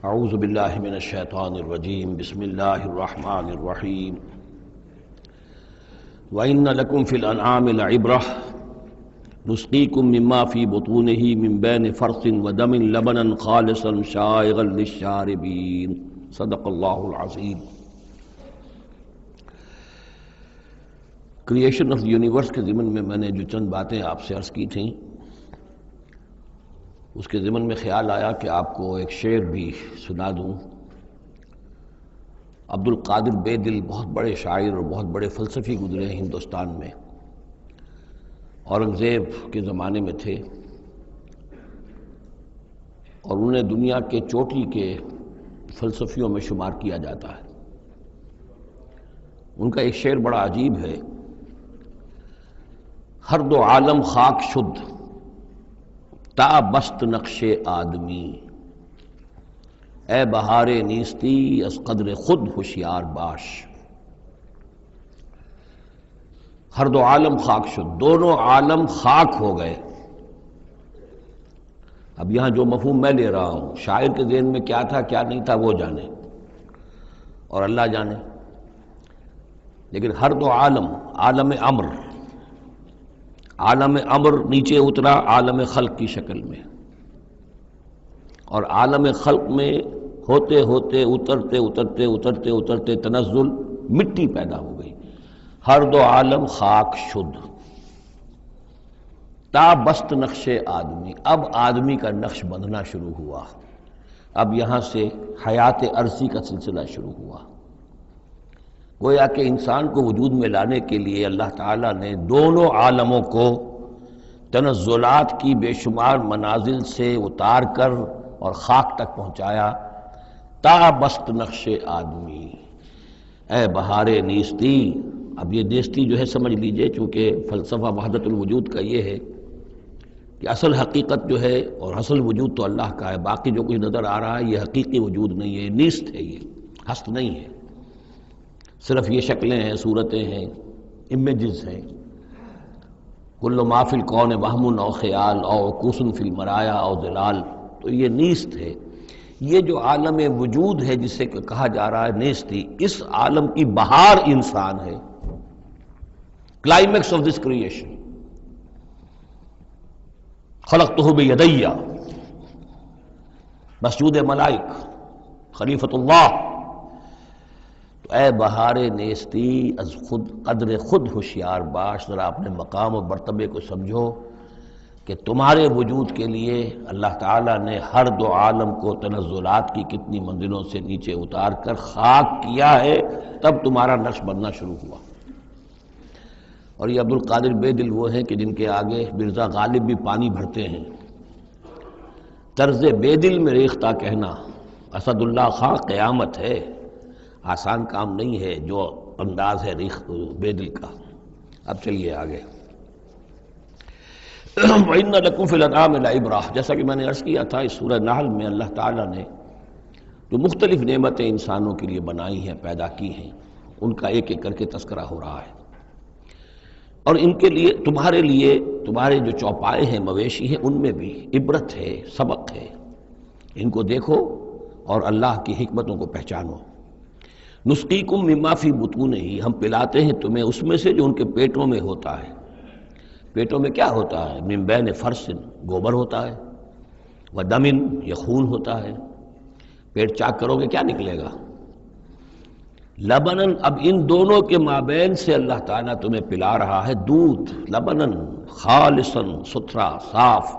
اعوذ باللہ من الشیطان الرجیم بسم اللہ الرحمن الرحیم وَإِنَّ لَكُمْ فِي الْأَنْعَامِ لَعِبْرَةً نُسْقِيكُم مِّمَّا فِي بُطُونِهِ مِن بَيْنِ فَرْثٍ وَدَمٍ لَبَنًا خَالِصًا شَائِغًا لِلشَّارِبِينَ صدق اللہ العظیم۔ کریشن آف دی یونیورس کے ضمن میں میں نے جو چند باتیں آپ سے عرض کی تھیں، اس کے ضمن میں خیال آیا کہ آپ کو ایک شعر بھی سنا دوں۔ عبد القادر بے دل بہت بڑے شاعر اور بہت بڑے فلسفی گزرے ہیں ہندوستان میں، اورنگزیب کے زمانے میں تھے اور انہیں دنیا کے چوٹی کے فلسفیوں میں شمار کیا جاتا ہے۔ ان کا ایک شعر بڑا عجیب ہے: ہر دو عالم خاک شد تا بست نقش آدمی، اے بہار نیستی از قدر خود ہوشیار باش۔ ہر دو عالم خاک شد، دونوں عالم خاک ہو گئے۔ اب یہاں جو مفہوم میں لے رہا ہوں، شاعر کے ذہن میں کیا تھا کیا نہیں تھا وہ جانے اور اللہ جانے، لیکن ہر دو عالم، عالم امر، عالم امر نیچے اترا عالم خلق کی شکل میں، اور عالم خلق میں ہوتے ہوتے اترتے اترتے اترتے اترتے تنزل مٹی پیدا ہو گئی۔ ہر دو عالم خاک شد تا بست نقش آدمی، اب آدمی کا نقش بندھنا شروع ہوا، اب یہاں سے حیات ارضی کا سلسلہ شروع ہوا۔ گویا کہ انسان کو وجود میں لانے کے لیے اللہ تعالیٰ نے دونوں عالموں کو تنزلات کی بے شمار منازل سے اتار کر اور خاک تک پہنچایا۔ تا بست نقش آدمی، اے بہار نیستی۔ اب یہ نیستی جو ہے سمجھ لیجئے، چونکہ فلسفہ وحدت الوجود کا یہ ہے کہ اصل حقیقت جو ہے اور اصل وجود تو اللہ کا ہے، باقی جو کچھ نظر آ رہا ہے یہ حقیقی وجود نہیں ہے، نیست ہے، یہ ہست نہیں ہے، صرف یہ شکلیں ہیں، صورتیں ہیں، امیجز ہیں۔ کل ما فی الکون وہم او خیال او عکوس فی المرایا او ظلال، تو یہ نیست ہے۔ یہ جو عالم وجود ہے جسے کہا جا رہا ہے نیستی، اس عالم کی بہار انسان ہے، کلائمیکس آف دس کریشن۔ خلقتہ بیدی، مسجود ملائک، خلیفۃ اللہ۔ تو اے بہار نیستی از خود قدر خود ہوشیار باش، ذرا اپنے مقام و مرتبے کو سمجھو کہ تمہارے وجود کے لیے اللہ تعالیٰ نے ہر دو عالم کو تنزلات کی کتنی منزلوں سے نیچے اتار کر خاک کیا ہے، تب تمہارا نقش بننا شروع ہوا۔ اور یہ عبد القادر بے دل وہ ہیں کہ جن کے آگے مرزا غالب بھی پانی بھرتے ہیں۔ طرز بے دل میں ریختہ کہنا اسد اللہ خان قیامت ہے، آسان کام نہیں ہے جو انداز ہے بے دل کا۔ اب چلیے آگے۔ وَإِنَّ لَكُمْ فِي الْأَنْعَامِ لَعِبْرَةً، جیسا کہ میں نے عرض کیا تھا، اس سورہ نحل میں اللہ تعالیٰ نے جو مختلف نعمتیں انسانوں کے لیے بنائی ہیں، پیدا کی ہیں، ان کا ایک ایک کر کے تذکرہ ہو رہا ہے، اور ان کے لیے تمہارے جو چوپائے ہیں، مویشی ہیں، ان میں بھی عبرت ہے، سبق ہے۔ ان کو دیکھو اور اللہ کی حکمتوں کو پہچانو۔ نسقیکم مما فی بطونہ، ہم پلاتے ہیں تمہیں اس میں سے جو ان کے پیٹوں میں ہوتا ہے۔ پیٹوں میں کیا ہوتا ہے؟ من بین فرث، گوبر ہوتا ہے، ودم، یہ خون ہوتا ہے۔ پیٹ چاک کرو گے کیا نکلے گا؟ لبنن، اب ان دونوں کے مابین سے اللہ تعالیٰ تمہیں پلا رہا ہے دودھ، لبنن خالصا، ستھرا، صاف،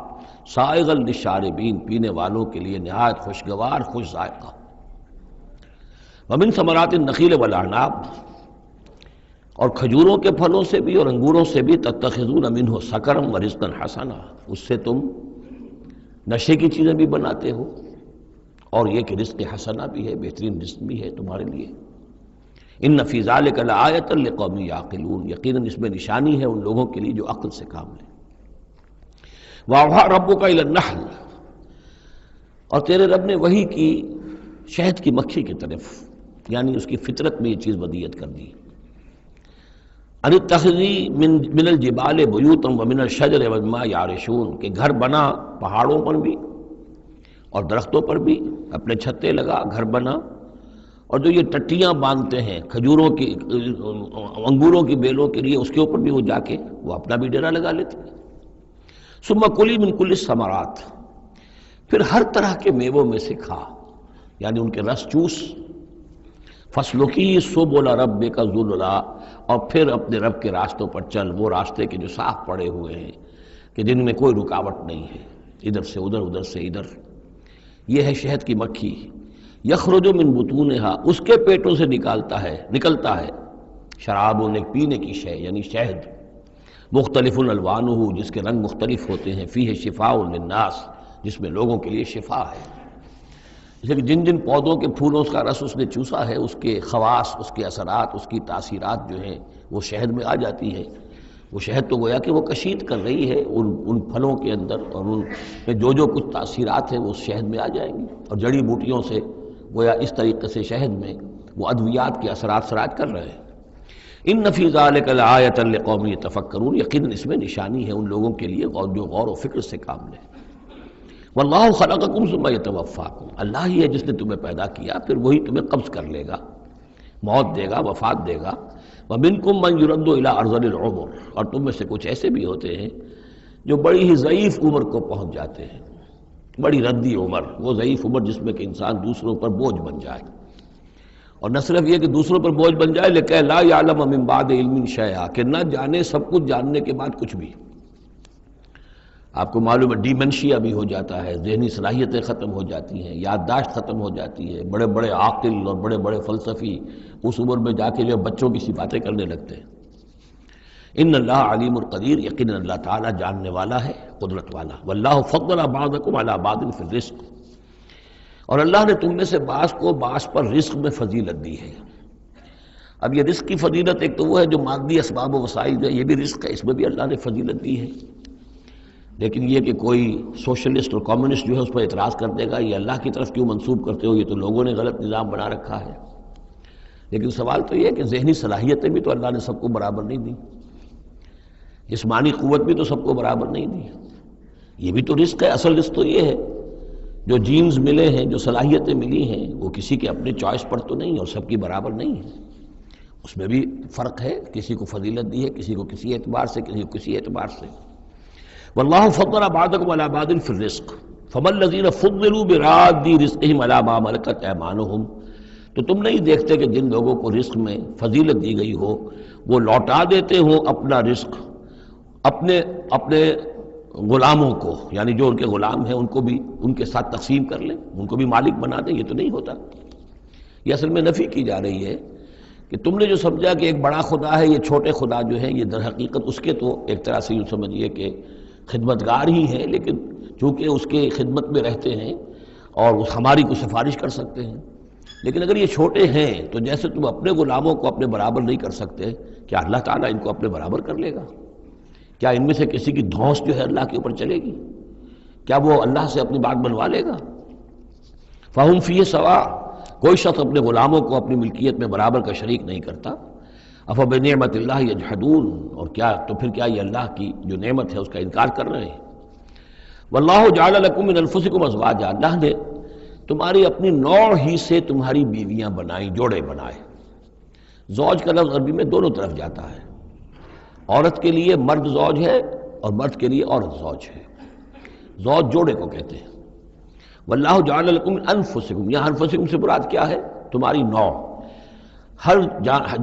سائغا للشاربین، پینے والوں کے لیے نہایت خوشگوار، خوش ذائقہ۔ ومن ثمرات النخیل والاعناب، اور کھجوروں کے پھلوں سے بھی اور انگوروں سے بھی، تتخذون منہ سکرا ورزقا حسنا، اس سے تم نشے کی چیزیں بھی بناتے ہو اور یہ کہ رزق حسنہ بھی ہے، بہترین رزق بھی ہے تمہارے لیے۔ ان فی ذلک لآیۃ لقوم یعقلون، یقیناً اس میں نشانی ہے ان لوگوں کے لیے جو عقل سے کام لیں۔ وَأَوْحَىٰ رَبُّكَ إِلَى النَّحْلِ، اور تیرے رب نے وحی کی شہد کی مکھی کی طرف، یعنی اس کی فطرت میں یہ چیز ودیت کر دی۔ ان اتخذی من الجبال بیوتا ومن الشجر ومما یعرشون، کہ گھر بنا پہاڑوں پر بھی اور درختوں پر بھی اپنے چھتے لگا، گھر بنا، اور جو یہ ٹٹیاں باندھتے ہیں کھجوروں کی انگوروں کی بیلوں کے لیے، اس کے اوپر بھی وہ جا کے وہ اپنا بھی ڈیرا لگا لیتے ہیں۔ ثم کلی من کل الثمرات، پھر ہر طرح کے میووں میں سے کھا، یعنی ان کے رس چوس۔ فسلکی سبل ربک ذللا، اور پھر اپنے رب کے راستوں پر چل، وہ راستے کے جو صاف پڑے ہوئے ہیں کہ جن میں کوئی رکاوٹ نہیں ہے، ادھر سے ادھر، ادھر سے ادھر۔ یہ ہے شہد کی مکھی، یخرج من بطونہا، اس کے پیٹوں سے نکلتا ہے شراب، ایک پینے کی شے یعنی شہد، مختلف الوانہ، جس کے رنگ مختلف ہوتے ہیں، فیہ شفاء للناس، جس میں لوگوں کے لیے شفا ہے۔ جیسے کہ جن جن پودوں کے پھولوں کا رس اس نے چوسا ہے، اس کے خواص، اس کے اثرات، اس کی تاثیرات جو ہیں وہ شہد میں آ جاتی ہے۔ وہ شہد تو گویا کہ وہ کشید کر رہی ہے ان پھلوں کے اندر، اور ان میں جو کچھ تاثیرات ہیں وہ اس شہد میں آ جائیں گی، اور جڑی بوٹیوں سے گویا اس طریقے سے شہد میں وہ ادویات کے اثرات سراج کر رہے ہیں۔ ان فی ذلک لآیۃ لقوم یتفکرون، یقیناً اس میں نشانی ہے ان لوگوں کے لیے جو غور و فکر سے کام لیں۔ واللہ خلقکم ثم یتوفاکم، اللہ ہی ہے جس نے تمہیں پیدا کیا، پھر وہی تمہیں قبض کر لے گا، موت دے گا، وفات دے گا۔ ومنکم من یرد الی ارذل العمر، اور تم میں سے کچھ ایسے بھی ہوتے ہیں جو بڑی ہی ضعیف عمر کو پہنچ جاتے ہیں، بڑی ردی عمر، وہ ضعیف عمر جس میں کہ انسان دوسروں پر بوجھ بن جائے، اور نہ صرف یہ کہ دوسروں پر بوجھ بن جائے، لیکن لا یعلم من بعد علم شیئا، کہ نہ جانے سب کچھ جاننے کے بعد کچھ بھی۔ آپ کو معلوم ہے ڈیمنشیا بھی ہو جاتا ہے، ذہنی صلاحیتیں ختم ہو جاتی ہیں، یادداشت ختم ہو جاتی ہے، بڑے بڑے عاقل اور بڑے بڑے فلسفی اس عمر میں جا کے جو بچوں کی سی باتیں کرنے لگتے ہیں۔ ان اللہ علیم القدیر، یقیناً اللہ تعالیٰ جاننے والا ہے، قدرت والا۔ واللہ فضل بعضکم علی بعض فی الرزق، اور اللہ نے تم میں سے بعض کو بعض پر رزق میں فضیلت دی ہے۔ اب یہ رزق کی فضیلت ایک تو وہ ہے جو مادی اسباب و وسائل ہے، یہ بھی رزق ہے، اس میں بھی اللہ نے فضیلت دی ہے۔ لیکن یہ کہ کوئی سوشلسٹ اور کمیونسٹ جو ہے اس پر اعتراض کر دے گا یہ اللہ کی طرف کیوں منسوب کرتے ہو، یہ تو لوگوں نے غلط نظام بنا رکھا ہے۔ لیکن سوال تو یہ ہے کہ ذہنی صلاحیتیں بھی تو اللہ نے سب کو برابر نہیں دی، جسمانی قوت بھی تو سب کو برابر نہیں دی، یہ بھی تو رزق ہے۔ اصل رزق تو یہ ہے جو جینز ملے ہیں، جو صلاحیتیں ملی ہیں، وہ کسی کے اپنے چوائس پر تو نہیں اور سب کی برابر نہیں ہے، اس میں بھی فرق ہے، کسی کو فضیلت دی ہے، کسی کو کسی اعتبار سے، کسی کو کسی اعتبار سے۔ واللہ فضل بعضکم علی بعض فی الرزق فما الذین فضلوا براد رزقہم علی ما ملکت ایمانہم، تو تم نہیں دیکھتے کہ جن لوگوں کو رزق میں فضیلت دی گئی ہو وہ لوٹا دیتے ہوں اپنا رزق اپنے غلاموں کو، یعنی جو ان کے غلام ہیں ان کو بھی ان کے ساتھ تقسیم کر لیں، ان کو بھی مالک بنا دیں۔ یہ تو نہیں ہوتا، یہ اصل میں نفی کی جا رہی ہے کہ تم نے جو سمجھا کہ ایک بڑا خدا ہے، یہ چھوٹے خدا جو ہیں، یہ در حقیقت اس کے تو ایک طرح سے یوں سمجھیے کہ خدمتگار ہی ہیں، لیکن چونکہ اس کے خدمت میں رہتے ہیں اور ہماری کو سفارش کر سکتے ہیں۔ لیکن اگر یہ چھوٹے ہیں تو جیسے تم اپنے غلاموں کو اپنے برابر نہیں کر سکتے، کیا اللہ تعالیٰ ان کو اپنے برابر کر لے گا؟ کیا ان میں سے کسی کی دھونس جو ہے اللہ کے اوپر چلے گی؟ کیا وہ اللہ سے اپنی بات بنوا لے گا؟ فہم فیہ سوا، کوئی شخص اپنے غلاموں کو اپنی ملکیت میں برابر کا شریک نہیں کرتا۔ افبنعمت اللہ یجحدون، اور کیا تو پھر کیا یہ اللہ کی جو نعمت ہے اس کا انکار کر رہے ہیں۔ واللہ جعل لکم من انفسکم ازواجا، اللہ نے تمہاری اپنی نوع ہی سے تمہاری بیویاں بنائیں، جوڑے بنائے۔ زوج کا لفظ عربی میں دونوں طرف جاتا ہے، عورت کے لیے مرد زوج ہے اور مرد کے لیے عورت زوج ہے، زوج جوڑے کو کہتے ہیں۔ واللہ جعل لکم من انفسکم، یہاں انفسکم سے مراد کیا ہے؟ تمہاری نوع، ہر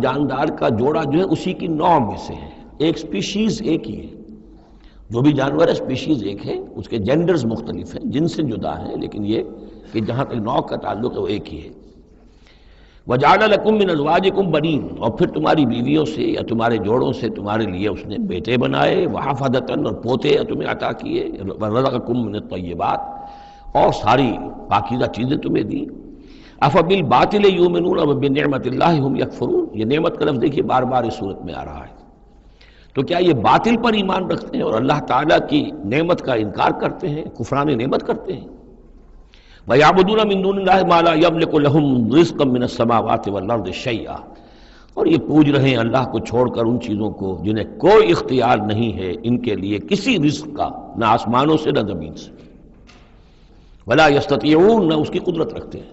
جاندار کا جوڑا جو ہے اسی کی نوع میں سے ہے، ایک سپیشیز ایک ہی ہے، جو بھی جانور ہے سپیشیز ایک ہے، اس کے جینڈرز مختلف ہیں، جن سے جدا ہیں، لیکن یہ کہ جہاں تک نوع کا تعلق ہے وہ ایک ہی ہے۔ وَجَعَلَ لَكُم مِّنْ أَزْوَاجِكُمْ بَنِينَ، اور پھر تمہاری بیویوں سے یا تمہارے جوڑوں سے تمہارے لیے اس نے بیٹے بنائے، وَحَفَدَةً، اور پوتے تمہیں عطا کیے، وَرَزَقَكُم مِّنَ الطَّيِّبَاتِ، اور ساری پاکیزہ چیزیں تمہیں دی۔ أَفَبِالْبَاطِلِ يُؤْمِنُونَ وَبِنِعْمَةِ اللَّهِ هُمْ يَكْفُرُونَ، یہ نعمت کا لفظ دیکھیے بار بار اس صورت میں آ رہا ہے۔ تو کیا یہ باطل پر ایمان رکھتے ہیں اور اللہ تعالیٰ کی نعمت کا انکار کرتے ہیں، کفران نعمت کرتے ہیں؟ وَيَعْبُدُونَ مِن دُونِ اللَّهِ مَا لَا يَمْلِكُ لَهُمْ رِزْقًا مِّنَ السَّمَاوَاتِ وَالْأَرْضِ شَيْئًا، اور یہ پوج رہے ہیں اللہ کو چھوڑ کر ان چیزوں کو جنہیں کوئی اختیار نہیں ہے ان کے لیے کسی رزق کا، نہ آسمانوں سے نہ زمین سے۔ ولا یستطیعون، نہ اس کی قدرت رکھتے ہیں۔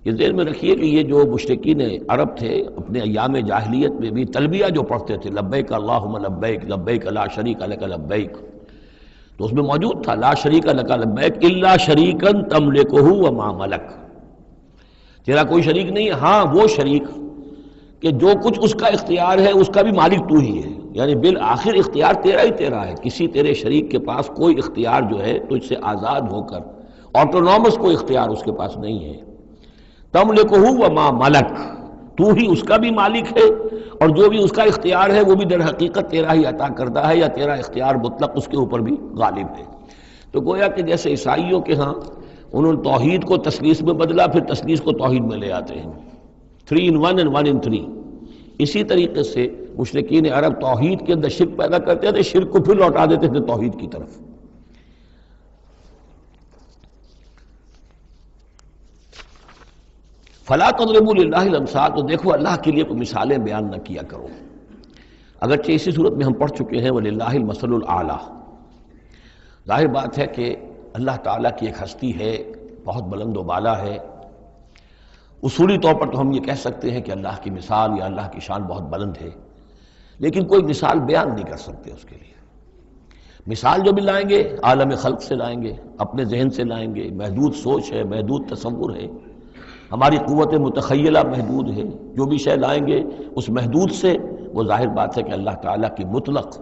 یہ ذہن میں رکھیے کہ یہ جو مشرکین عرب تھے اپنے ایام جاہلیت میں بھی تلبیہ جو پڑھتے تھے، لبیک اللہم لبیک لبیک لا شریک لک لبیک، تو اس میں موجود تھا لا شریک لک لبیک الا شریکا تملکہ وما ملک، تیرا کوئی شریک نہیں ہے، ہاں وہ شریک کہ جو کچھ اس کا اختیار ہے اس کا بھی مالک تو ہی ہے، یعنی بالآخر اختیار تیرا ہی تیرا ہے، کسی تیرے شریک کے پاس کوئی اختیار جو ہے تجھ سے آزاد ہو کر آٹونومس کوئی اختیار اس کے پاس نہیں ہے۔ تملکہ وما ملک، تو ہی اس کا بھی مالک ہے، اور جو بھی اس کا اختیار ہے وہ بھی در حقیقت تیرا ہی عطا کردہ ہے، یا تیرا اختیار مطلق اس کے اوپر بھی غالب ہے۔ تو گویا کہ جیسے عیسائیوں کے ہاں انہوں نے توحید کو تثلیث میں بدلا، پھر تثلیث کو توحید میں لے آتے ہیں، 3 in 1 and 1 in 3۔ اسی طریقے سے مشرکین عرب توحید کے اندر شرک پیدا کرتے تھے، شرک کو پھر لوٹا دیتے تھے توحید کی طرف۔ فلا تضربوا للہ الامثال، تو دیکھو اللہ کے لیے کوئی مثالیں بیان نہ کیا کرو، اگرچہ اسی صورت میں ہم پڑھ چکے ہیں وللہ المثل الاعلیٰ۔ ظاہر بات ہے کہ اللہ تعالیٰ کی ایک ہستی ہے، بہت بلند و بالا ہے، اصولی طور پر تو ہم یہ کہہ سکتے ہیں کہ اللہ کی مثال یا اللہ کی شان بہت بلند ہے، لیکن کوئی مثال بیان نہیں کر سکتے اس کے لیے۔ مثال جو بھی لائیں گے عالم خلق سے لائیں گے، اپنے ذہن سے لائیں گے، محدود سوچ ہے، محدود تصور ہے، ہماری قوت متخیلہ محدود ہے، جو بھی شے لائیں گے اس محدود سے، وہ ظاہر بات ہے کہ اللہ تعالیٰ کی مطلق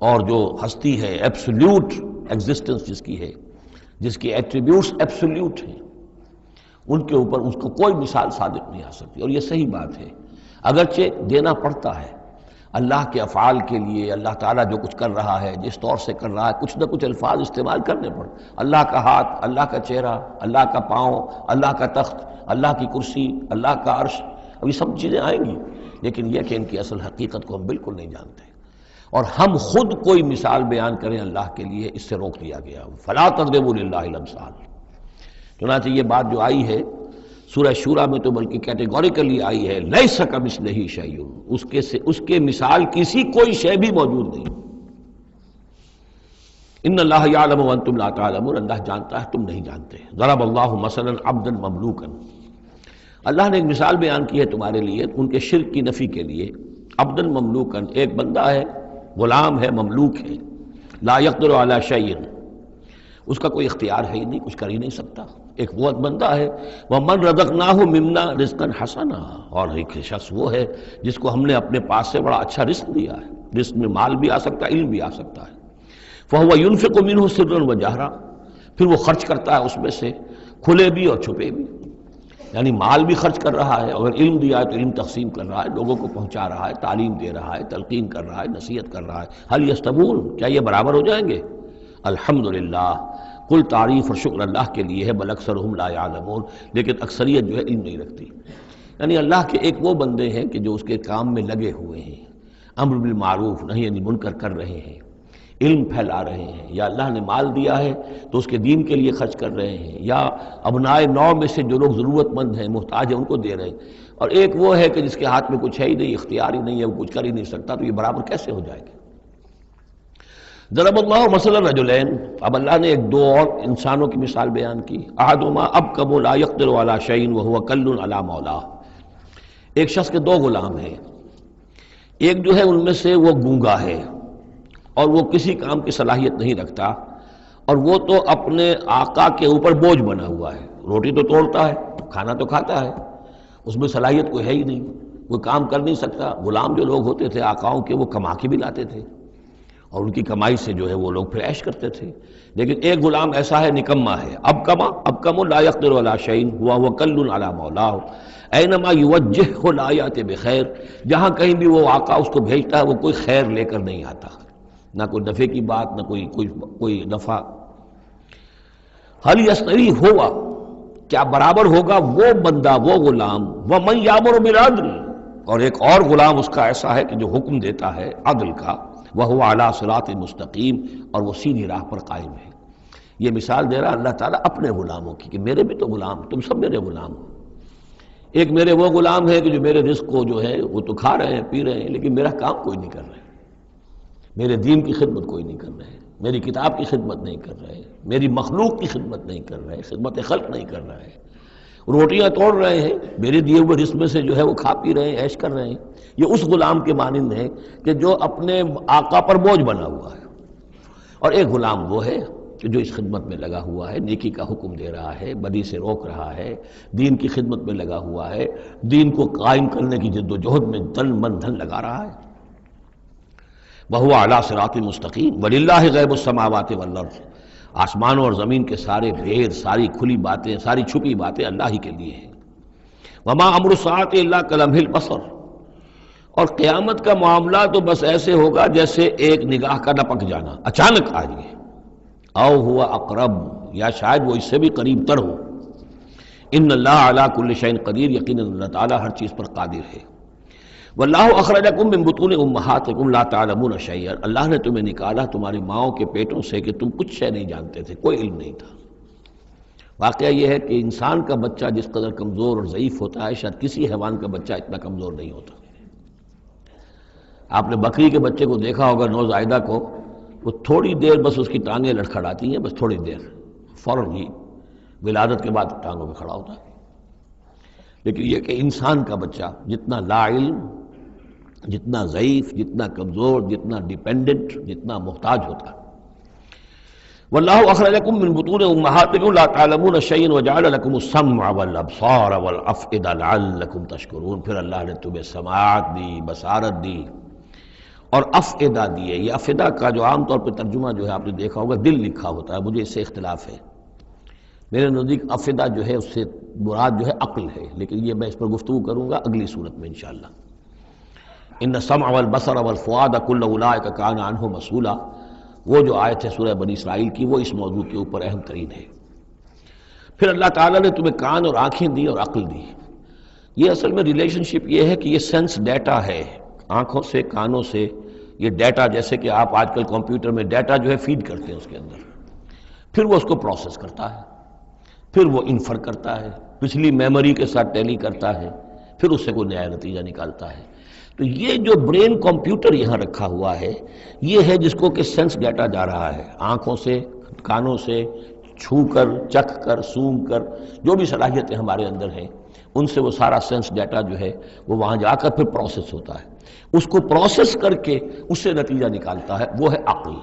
اور جو ہستی ہے، ایبسلیوٹ ایگزسٹنس جس کی ہے، جس کی ایٹریبیوٹس ایبسلیوٹ ہیں، ان کے اوپر اس کو کوئی مثال صادق نہیں آ سکتی۔ اور یہ صحیح بات ہے، اگرچہ دینا پڑتا ہے اللہ کے افعال کے لیے، اللہ تعالیٰ جو کچھ کر رہا ہے، جس طور سے کر رہا ہے، کچھ نہ کچھ الفاظ استعمال کرنے پڑ، اللہ کا ہاتھ، اللہ کا چہرہ، اللہ کا پاؤں، اللہ کا تخت، اللہ کی کرسی، اللہ کا عرش، اب یہ سب چیزیں آئیں گی، لیکن یہ کہ ان کی اصل حقیقت کو ہم بالکل نہیں جانتے، اور ہم خود کوئی مثال بیان کریں اللہ کے لیے اس سے روک دیا گیا۔ فلا تضربوا للہ الامثال، چنانچہ یہ بات جو آئی ہے سورہ شورا میں تو بلکہ کیٹیگوریکلی آئی ہے، لیس کمثلہ شیء، اس کے مثال کسی کوئی شے بھی موجود نہیں۔ ان اللہ یعلم وانتم لا تعلمون، اللہ جانتا ہے تم نہیں جانتے۔ ضرب اللہ مثلا عبدا مملوکا، اللہ نے ایک مثال بیان کی ہے تمہارے لیے ان کے شرک کی نفی کے لیے۔ عبدا مملوکا، ایک بندہ ہے، غلام ہے، مملوک ہے، لا یقدر علی شیء، اس کا کوئی اختیار ہے ہی نہیں، کچھ کر ہی نہیں سکتا، ایک قوت بندہ ہے۔ وَمَنْ رَزَقْنَاهُ مِنَّا رِزْقًا حَسَنًا، اور ایک شخص وہ ہے جس کو ہم نے اپنے پاس سے بڑا اچھا رزق دیا ہے، رزق میں مال بھی آ سکتا ہے، علم بھی آ سکتا ہے۔ فَهُوَ يُنْفِقُ مِنْهُ سِرًّا وَجَهْرًا، پھر وہ خرچ کرتا ہے اس میں سے کھلے بھی اور چھپے بھی، یعنی مال بھی خرچ کر رہا ہے، اگر علم دیا ہے تو علم تقسیم کر رہا ہے، لوگوں کو پہنچا رہا ہے، تعلیم دے رہا ہے، تلقین کر رہا ہے، نصیحت کر رہا ہے۔ هل يستوون، کیا یہ برابر ہو جائیں گے؟ الحمدللہ، کل تعریف اور شکر اللہ کے لیے ہے، بل اکثرہم لا یعلمون، لیکن اکثریت جو ہے علم نہیں رکھتی۔ یعنی اللہ کے ایک وہ بندے ہیں کہ جو اس کے کام میں لگے ہوئے ہیں، امر بالمعروف نہی عن المنکر کر رہے ہیں، علم پھیلا رہے ہیں، یا اللہ نے مال دیا ہے تو اس کے دین کے لیے خرچ کر رہے ہیں، یا ابنائے نو میں سے جو لوگ ضرورت مند ہیں، محتاج ہیں، ان کو دے رہے ہیں، اور ایک وہ ہے کہ جس کے ہاتھ میں کچھ ہے ہی نہیں، اختیار ہی نہیں ہے، وہ کچھ کر ہی نہیں سکتا، تو یہ برابر کیسے ہو جائے گا؟ ضرب اللہ مثلا رجلین، اب اللہ نے ایک دو اور انسانوں کی مثال بیان کی۔ احدہما ابکم لا یقدر علی شیء وہو کل علی مولاه، ایک شخص کے دو غلام ہیں، ایک جو ہے ان میں سے وہ گونگا ہے اور وہ کسی کام کی صلاحیت نہیں رکھتا، اور وہ تو اپنے آقا کے اوپر بوجھ بنا ہوا ہے، روٹی تو توڑتا ہے، کھانا تو کھاتا ہے، اس میں صلاحیت کوئی ہے ہی نہیں، وہ کام کر نہیں سکتا۔ غلام جو لوگ ہوتے تھے آقاؤں کے، وہ کما کے بھی لاتے تھے، اور ان کی کمائی سے جو ہے وہ لوگ پھر عیش کرتے تھے۔ لیکن ایک غلام ایسا ہے، نکما ہے، ابکم لا یقدر علی شیء وہو کل علی مولاه اینما یوجہہ لا یأتی بخیر، جہاں کہیں بھی وہ آقا اس کو بھیجتا ہے وہ کوئی خیر لے کر نہیں آتا، نہ کوئی نفع کی بات، نہ کوئی نفع۔ حل یستوی ہوا، کیا برابر ہوگا وہ بندہ، وہ غلام، ومن یامر بالعدل، اور ایک اور غلام اس کا ایسا ہے کہ جو حکم دیتا ہے عدل کا، وہو علی صراط مستقیم، اور وہ سیدھی راہ پر قائم ہے۔ یہ مثال دے رہا اللہ تعالیٰ اپنے غلاموں کی کہ میرے بھی تو غلام، تم سب میرے غلام ہو۔ ایک میرے وہ غلام ہے کہ جو میرے رزق کو جو ہے وہ تو کھا رہے ہیں، پی رہے ہیں، لیکن میرا کام کوئی نہیں کر رہے، میرے دین کی خدمت کوئی نہیں کر رہے ہیں۔ میری کتاب کی خدمت نہیں کر رہے، میری مخلوق کی خدمت نہیں کر رہے، خدمت خلق نہیں کر رہے، روٹیاں توڑ رہے ہیں، میرے دیے ہوئے رزق میں سے جو ہے وہ کھا پی رہے ہیں، عیش کر رہے ہیں۔ یہ اس غلام کے مانند ہے کہ جو اپنے آقا پر بوجھ بنا ہوا ہے، اور ایک غلام وہ ہے کہ جو اس خدمت میں لگا ہوا ہے، نیکی کا حکم دے رہا ہے، بدی سے روک رہا ہے، دین کی خدمت میں لگا ہوا ہے، دین کو قائم کرنے کی جد و جہد میں تن من دھن لگا رہا ہے۔ وَهُوَ عَلَىٰ صِرَاطٍ مُسْتَقِيمٍ وَلِلَّهِ غَيْبُ السَّمَاوَاتِ وَالْأَرْضِ، آسمانوں اور زمین کے سارے بھید، ساری کھلی باتیں، ساری چھپی باتیں اللہ ہی کے لیے ہیں۔ وَمَا أَمْرُ السَّاعَةِ إِلَّا كَلَمْحِ الْبَصَرِ، اور قیامت کا معاملہ تو بس ایسے ہوگا جیسے ایک نگاہ کا لپک جانا، اچانک آ جائے، او ہوا اقرب، یا شاید وہ اس سے بھی قریب تر ہو۔ ان اللہ علی کل شیء قدیر، یقیناً اللہ تعالیٰ ہر چیز پر قادر ہے۔ واللہ اخرجکم من بطون امہاتکم لا تعلمون شیئا، اللہ نے تمہیں نکالا تمہاری ماؤں کے پیٹوں سے کہ تم کچھ شے نہیں جانتے تھے، کوئی علم نہیں تھا۔ واقعہ یہ ہے کہ انسان کا بچہ جس قدر کمزور اور ضعیف ہوتا ہے، شاید کسی حیوان کا بچہ اتنا کمزور نہیں ہوتا۔ آپ نے بکری کے بچے کو دیکھا ہوگا، نوزائیدہ کو، وہ تھوڑی دیر بس اس کی ٹانگیں لڑکھڑاتی ہیں، بس تھوڑی دیر، فوراً ہی ولادت کے بعد ٹانگوں میں کھڑا ہوتا ہے۔ لیکن یہ کہ انسان کا بچہ جتنا لا علم، جتنا ضعیف، جتنا کمزور، جتنا ڈیپینڈنٹ، جتنا محتاج ہوتا ہے۔ واللہ اخرجکم من بطون امہاتکم لا تعلمون شیئا وجعل لکم السمع والابصار والافئدہ لعلکم تشکرون، پھر اللہ نے تمہیں سماعت دی، بصارت دی اور افئدہ دیے۔ یہ افئدہ کا جو عام طور پہ ترجمہ جو ہے آپ نے دیکھا ہوگا دل لکھا ہوتا ہے، مجھے اس سے اختلاف ہے۔ میرے نزدیک افئدہ جو ہے اس سے مراد جو ہے عقل ہے، لیکن یہ میں اس پر گفتگو کروں گا اگلی صورت میں انشاءاللہ۔ ان السمع والبصر والفؤاد کل اولئک کان عنہ مسئولا، وہ جو آیت ہے سورہ بنی اسرائیل کی، وہ اس موضوع کے اوپر اہم ترین ہے۔ پھر اللہ تعالیٰ نے تمہیں کان اور آنکھیں دی اور عقل دی۔ یہ اصل میں ریلیشن شپ یہ ہے کہ یہ سینس ڈیٹا ہے، آنکھوں سے، کانوں سے، یہ ڈیٹا جیسے کہ آپ آج کل کمپیوٹر میں ڈیٹا جو ہے فیڈ کرتے ہیں اس کے اندر، پھر وہ اس کو پروسیس کرتا ہے، پھر وہ انفر کرتا ہے، پچھلی میموری کے ساتھ ٹیلی کرتا ہے، پھر اس سے کوئی نیا نتیجہ نکالتا ہے۔ تو یہ جو برین کمپیوٹر یہاں رکھا ہوا ہے، یہ ہے جس کو کہ سینس ڈیٹا جا رہا ہے، آنکھوں سے، کانوں سے، چھو کر، چکھ کر، سونگھ کر، جو بھی صلاحیتیں ہمارے اندر ہیں ان سے وہ سارا سینس ڈیٹا جو ہے وہ وہاں جا کر پھر پروسیس ہوتا ہے، اس کو پروسیس کر کے اس سے نتیجہ نکالتا ہے، وہ ہے عقل،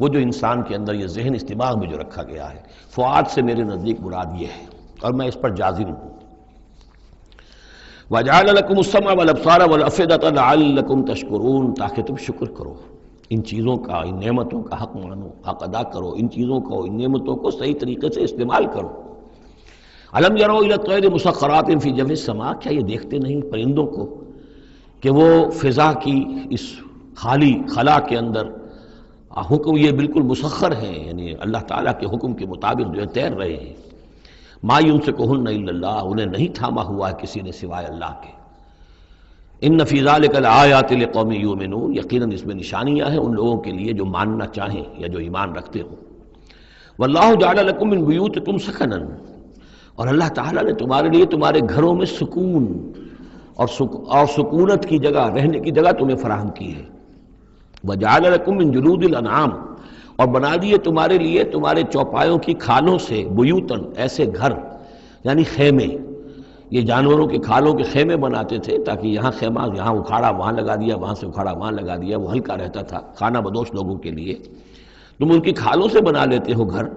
وہ جو انسان کے اندر یہ ذہن اس دماغ میں جو رکھا گیا ہے۔ فؤاد سے میرے نزدیک مراد یہ ہے، اور میں اس پر جازم ہوں۔ وَجَعَلَ لَكُمُ السَّمْعَ وَالْأَبْصَارَ وَالْأَفْئِدَةَ لَعَلَّكُمْ تَشْكُرُونَ، تاکہ تم شکر کرو، ان چیزوں کا، ان نعمتوں کا حق مانو، حق ادا کرو، ان چیزوں کو، ان نعمتوں کو صحیح طریقے سے استعمال کرو۔ أَلَمْ يَرَوْا إِلَى الطَّيْرِ مُسَخَّرَاتٍ فِي جَوِّ السَّمَاءِ، کیا یہ دیکھتے نہیں پرندوں کو کہ وہ فضا کی اس خالی خلا کے اندر حکم یہ بالکل مسخر ہیں، یعنی اللہ تعالیٰ کے حکم کے مطابق جو ہے تیر رہے ہیں۔ ما یمسکہن الا اللہ، انہیں نہیں تھاما ہوا ہے کسی نے سوائے اللہ کے۔ ان فی ذلک لآیات لقوم یؤمنون، یقیناً اس میں نشانیاں ہیں ان لوگوں کے لیے جو ماننا چاہیں یا جو ایمان رکھتے ہوں۔ واللہ جعل لکم من بیوتکم سکنا، اور اللہ تعالیٰ نے تمہارے لیے تمہارے گھروں میں سکون اور سکونت کی جگہ، رہنے کی جگہ تمہیں فراہم کی ہے۔ وجعل لکم من جلود الانعام، اور بنا دیے تمہارے لیے تمہارے چوپایوں کی کھالوں سے، بیوتن، ایسے گھر یعنی خیمے، یہ جانوروں کے کھالوں کے خیمے بناتے تھے تاکہ یہاں خیمہ، یہاں اکھاڑا وہاں لگا دیا، وہاں سے اکھاڑا وہاں لگا دیا، وہ ہلکا رہتا تھا خانہ بدوش لوگوں کے لیے۔ تم ان کی کھالوں سے بنا لیتے ہو گھر،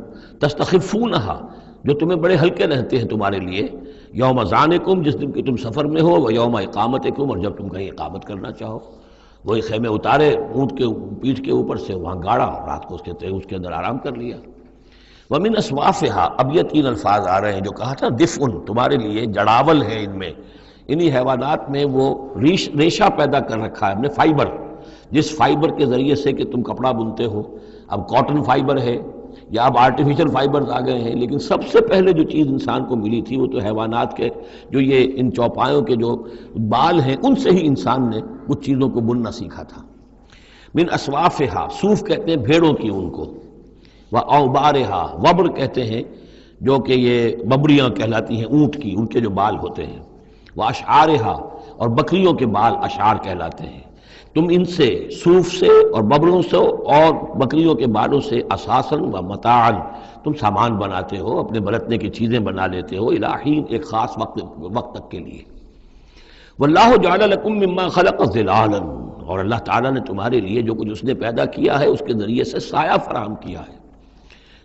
تستخفونہا، جو تمہیں بڑے ہلکے رہتے ہیں تمہارے لیے، یوم ذانکم، جس دن کہ تم سفر میں ہو، و یوم اقامتکم، اور جب تم کہیں اقامت کرنا چاہو۔ وہی خیمے اتارے اونٹ کے پیٹھ کے اوپر سے، وہاں گاڑا، رات کو اس کے اندر آرام کر لیا۔ وَمِنْ أَصْوَافِهَا، اب یہ تین الفاظ آ رہے ہیں جو کہا تھا دفء، تمہارے لیے جڑاول ہے ان میں، انہی حیوانات میں وہ ریشہ پیدا کر رکھا ہے ہم نے، فائبر، جس فائبر کے ذریعے سے کہ تم کپڑا بنتے ہو، اب کاٹن فائبر ہے یا اب آرٹیفیشل فائبرز آ گئے ہیں، لیکن سب سے پہلے جو چیز انسان کو ملی تھی وہ تو حیوانات کے جو یہ ان چوپایوں کے جو بال ہیں ان سے ہی انسان نے کچھ چیزوں کو بننا سیکھا تھا۔ من اصوافہا، صوف کہتے ہیں بھیڑوں کی ان کو، واوبارہا، وبر کہتے ہیں جو کہ یہ ببریاں کہلاتی ہیں اونٹ کی، ان کے جو بال ہوتے ہیں، واشعارہا، اور بکریوں کے بال اشعار کہلاتے ہیں۔ تم ان سے صوف سے اور ببروں سے اور بکریوں کے بالوں سے اساساً و متاعاً تم سامان بناتے ہو، اپنے برتنے کی چیزیں بنا لیتے ہو، الہین ایک خاص وقت تک کے لیے۔ واللہ جعل لکم مما خلق ظلالا، اور اللہ تعالیٰ نے تمہارے لیے جو کچھ اس نے پیدا کیا ہے اس کے ذریعے سے سایہ فراہم کیا ہے۔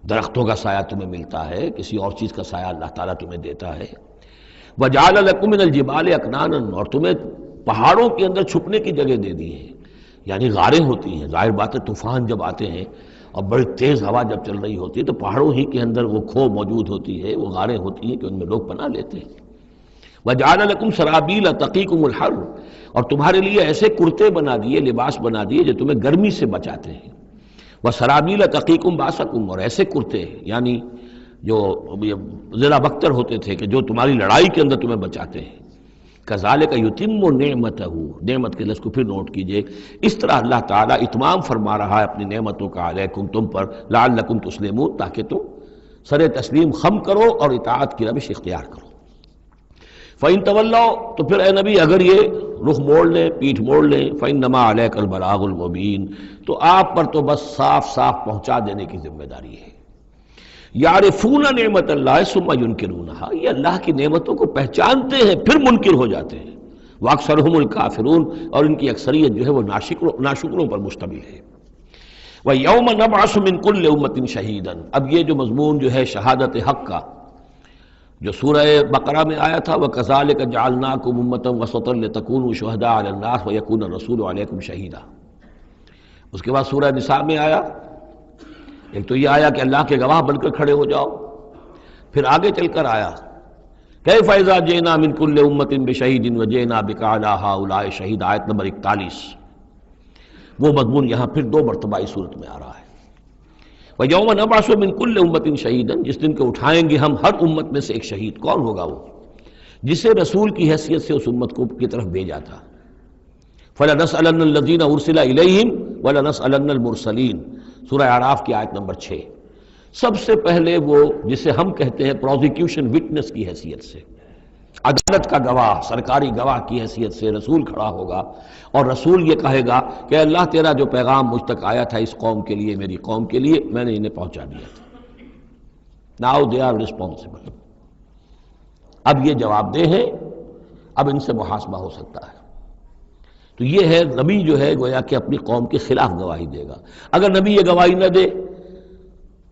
درختوں کا سایہ تمہیں ملتا ہے، کسی اور چیز کا سایہ اللہ تعالیٰ تمہیں دیتا ہے۔ وجعل لکم من الجبال اکنانا، اور تمہیں پہاڑوں کے اندر چھپنے کی جگہ دے دی ہے، یعنی غاریں ہوتی ہیں، ظاہر بات ہے طوفان جب آتے ہیں اور بڑی تیز ہوا جب چل رہی ہوتی ہے تو پہاڑوں ہی کے اندر وہ کھو موجود ہوتی ہے، وہ غاریں ہوتی ہیں کہ ان میں لوگ پناہ لیتے ہیں۔ وجعل لکم سرابیل تقیکم الحر، اور تمہارے لیے ایسے کرتے بنا دیے، لباس بنا دیے جو تمہیں گرمی سے بچاتے ہیں۔ وسرابیل تقیکم باسکم، اور ایسے کرتے یعنی جو ذرا بختر ہوتے تھے کہ جو تمہاری لڑائی کے اندر تمہیں بچاتے ہیں۔ کذالک یتم نعمتہ، نعمت کے لفظ کو پھر نوٹ کیجئے، اس طرح اللہ تعالیٰ اتمام فرما رہا ہے اپنی نعمتوں کا علیکم تم پر، لعلکم تسلمون، تاکہ تم سر تسلیم خم کرو اور اطاعت کی روش اختیار کرو۔ فَإِن تَوَلَّوْا، تو پھر اے نبی اگر یہ رخ موڑ لیں، پیٹھ موڑ لیں، فَإِنَّمَا عَلَيْكَ الْبَلَاغُ الْمُبِينُ، تو آپ پر تو بس صاف صاف پہنچا دینے کی ذمہ داری ہے۔ یعرفون نعمت اللہ ثم ینکرونہا، یہ اللہ کی نعمتوں کو پہچانتے ہیں پھر منکر ہو جاتے ہیں۔ واکثرہم الکافرون، اور ان کی اکثریت جو ہے وہ ناشکروں پر مشتمل ہے۔ وَيَوْمَ نَبْعَثُ مِن كُلِّ أُمَّةٍ شَهِيدًا، اب یہ جو مضمون جو ہے شہادت حق کا جو سورہ بقرہ میں آیا تھا، وَكَذَلِكَ جَعَلْنَاكُمْ أُمَّةً وَسَطًا لِتَكُونُوا شُهَدَاءَ عَلَى النَّاسِ وَيَكُونَ الرَّسُولُ عَلَيْكُمْ شَهِيدًا۔ اس کے بعد سورہ نساء میں آیا، ایک تو یہ آیا کہ اللہ کے گواہ بن کر کھڑے ہو جاؤ، پھر آگے چل کر آیا کیف اذا جئنا من كل امة بشہید وجئنا بک علی ہؤلاء شہیدا، آیت نمبر 41۔ وہ مضمون یہاں پھر دو مرتبہ اس صورت میں آ رہا ہے۔ وَيَوْمَ نَبْعَثُ مِن كُلِّ أُمَّةٍ شَهِيدًا، جس دن کو اٹھائیں گے ہم ہر امت میں سے ایک شہید۔ کون ہوگا وہ؟ جسے رسول کی حیثیت سے اس امت کو کی طرف بھیجا تھا۔ فَلَنَسْأَلَنَّ الَّذِينَ أُرْسِلَ إِلَيْهِمْ وَلَنَسْأَلَنَّ الْمُرْسَلِينَ، سورہ اعراف کی آیت نمبر 6۔ سب سے پہلے وہ جسے ہم کہتے ہیں پروزیکیوشن وٹنس کی حیثیت سے، عدالت کا گواہ، سرکاری گواہ کی حیثیت سے رسول کھڑا ہوگا، اور رسول یہ کہے گا کہ اللہ تیرا جو پیغام مجھ تک آیا تھا اس قوم کے لیے، میری قوم کے لیے، میں نے انہیں پہنچا دیا تھا۔ ناؤ دے آر ریسپانسبل، اب یہ جواب دہ ہیں، اب ان سے محاسبہ ہو سکتا ہے۔ تو یہ ہے نبی جو ہے گویا کہ اپنی قوم کے خلاف گواہی دے گا۔ اگر نبی یہ گواہی نہ دے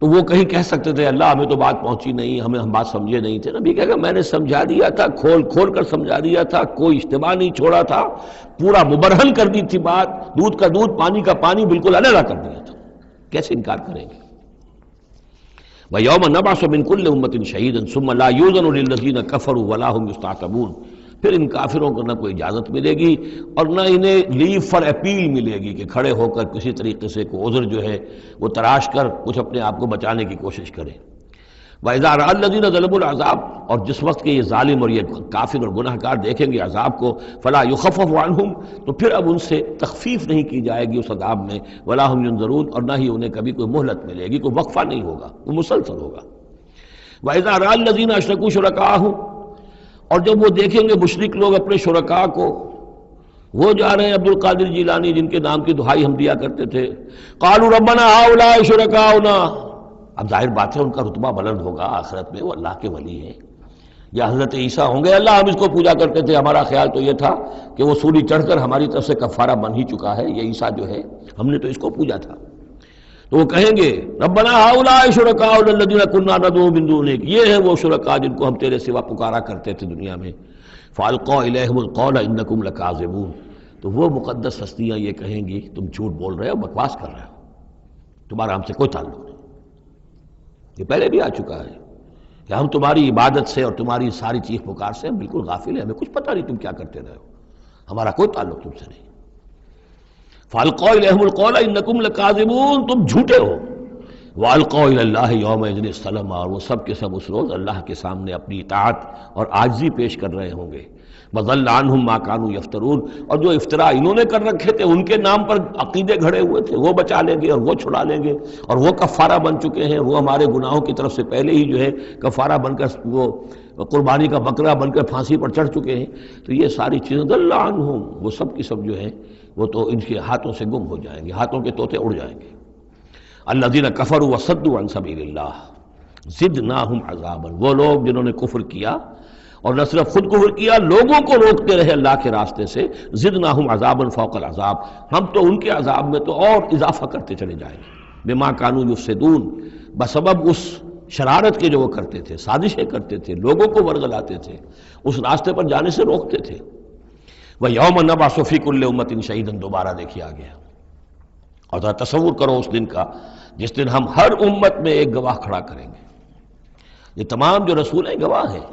تو وہ کہیں کہہ سکتے تھے اللہ ہمیں تو بات پہنچی نہیں، ہم بات سمجھے نہیں تھے۔ نبی کہے گا میں نے سمجھا دیا تھا، کھول کھول کر سمجھا دیا تھا، کوئی اجتماع نہیں چھوڑا تھا، پورا مبرہن کر دی تھی بات، دودھ کا دودھ پانی کا پانی بالکل علیحدہ کر دیا تھا، کیسے انکار کریں گے؟ وَيَوْمَ نَبْعَثُ مِن كُلِّ أُمَّةٍ شَهِيدًا ثُمَّ لَا يُؤْذَنُ لِلَّذِينَ كَفَرُوا وَلَا هُمْ يُسْتَعْتَبُونَ، پھر ان کافروں کو نہ کوئی اجازت ملے گی اور نہ انہیں لیو فار اپیل ملے گی کہ کھڑے ہو کر کسی طریقے سے کوئی عذر جو ہے وہ تراش کر کچھ اپنے آپ کو بچانے کی کوشش کریں۔ وَإِذَا رَأَى الَّذِينَ ظَلَمُوا الْعَذَابَ، اور جس وقت کے یہ ظالم اور یہ کافر اور گناہ گار دیکھیں گے عذاب کو، فَلَا يُخَفَّفُ عَنْهُمْ، تو پھر اب ان سے تخفیف نہیں کی جائے گی اس عذاب میں، وَلَا هُمْ يُنظَرُونَ، اور نہ ہی انہیں کبھی کوئی مہلت ملے گی، کوئی وقفہ نہیں ہوگا، وہ مسلسل ہوگا۔ وَإِذَا رَأَى الَّذِينَ أَشْرَكُوا شُرَكَاءَهُمْ، اور جب وہ دیکھیں گے مشرک لوگ اپنے شرکاء کو، وہ جا رہے ہیں عبد القادر جیلانی جن کے نام کی دہائی ہم دیا کرتے تھے، قالوا ربنا هؤلاء شركاؤنا، اب ظاہر بات ہے ان کا رتبہ بلند ہوگا آخرت میں، وہ اللہ کے ولی ہیں، یا حضرت عیسیٰ ہوں گے اللہ ہم اس کو پوجا کرتے تھے، ہمارا خیال تو یہ تھا کہ وہ سولی چڑھ کر ہماری طرف سے کفارہ بن ہی چکا ہے، یہ عیسیٰ جو ہے ہم نے تو اس کو پوجا تھا۔ تو وہ کہیں گے ربنا هؤلاء شركاؤنا الذين كنا ندعو من دونك، یہ ہیں وہ شرکاء جن کو ہم تیرے سوا پکارا کرتے تھے دنیا میں، فالقوا الیہم القول انکم لکاذبون، تو وہ مقدس ہستیاں یہ کہیں گی تم جھوٹ بول رہے ہو، بکواس کر رہے ہو، تمہارا ہم سے کوئی تعلق نہیں۔ یہ پہلے بھی آ چکا ہے کہ ہم تمہاری عبادت سے اور تمہاری ساری چیخ پکار سے ہم بالکل غافل ہیں، ہمیں کچھ پتہ نہیں تم کیا کرتے رہے ہو، ہمارا کوئی تعلق تم سے نہیں۔ فالقوا الیہم القول انکم لکاذبون، تم جھوٹے ہو۔ والقوا الی اللہ یومئذ السلام، اور وہ سب کے سب اس روز اللہ کے سامنے اپنی اطاعت اور عاجزی پیش کر رہے ہوں گے۔ وضل عنہم ما کانوا یفترون، اور جو افطرا انہوں نے کر رکھے تھے، ان کے نام پر عقیدے گھڑے ہوئے تھے، وہ بچا لیں گے اور وہ چھڑا لیں گے، اور وہ کفارہ بن چکے ہیں، وہ ہمارے گناہوں کی طرف سے پہلے ہی جو ہے کفارہ بن کر وہ قربانی کا بکرا بن کر پھانسی پر چڑھ چکے ہیں۔ تو یہ ساری چیزیں ضل عنہم، وہ سب کی سب جو ہیں وہ تو ان کے ہاتھوں سے گم ہو جائیں گے، ہاتھوں کے طوطے اڑ جائیں گے۔ الذین کفروا وصدوا عن سبیل اللہ زدناہم عذابا، وہ لوگ جنہوں نے کفر کیا اور نہ صرف خود کفر کیا، لوگوں کو روکتے رہے اللہ کے راستے سے، زدناہم عذابا فوق العذاب، ہم تو ان کے عذاب میں تو اور اضافہ کرتے چلے جائیں گے، بما کانوا یفسدون، بسبب اس شرارت کے جو وہ کرتے تھے، سازشیں کرتے تھے، لوگوں کو ورگلاتے تھے، اس راستے پر جانے سے روکتے تھے۔ وَيَوْمَ نَبْعَثُ فِي كُلِّ أُمَّةٍ شَهِيدًا، دوبارہ دیکھیے آگے، اور ذرا تصور کرو اس دن کا جس دن ہم ہر امت میں ایک گواہ کھڑا کریں گے۔ یہ تمام جو رسول ہیں گواہ ہیں۔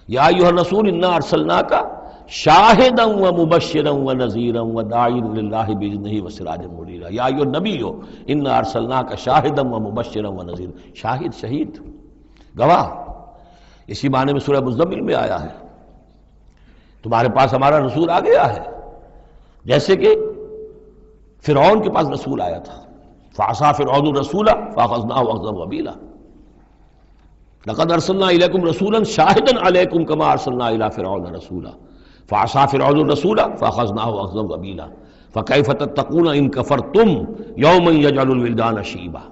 یا ایھا الرسول انا ارسلناک شاہدا ومبشرا ونذیرا وداعیا الی اللہ باذنہ وسراجا منیرا، یا ایھا النبی انا ارسلناک شاہدا ومبشرا ونذیرا، شاہد شہید گواہ، اسی معنی میں سورہ مزمل میں آیا ہے، تمہارے پاس ہمارا رسول آ گیا ہے، جیسے کہ فرعون کے پاس رسول آیا تھا، فعصى فرعون الرسول فاخذناه اخذا وبیلا، لقد ارسلنا الیکم رسولا شاہدا علیکم کما ارسلنا الی فرعون رسولا فعصى فرعون الرسول فاخذناه اخذا وبیلا فکیف تتقون ان کفرتم یوما یجعل الولدان شیبا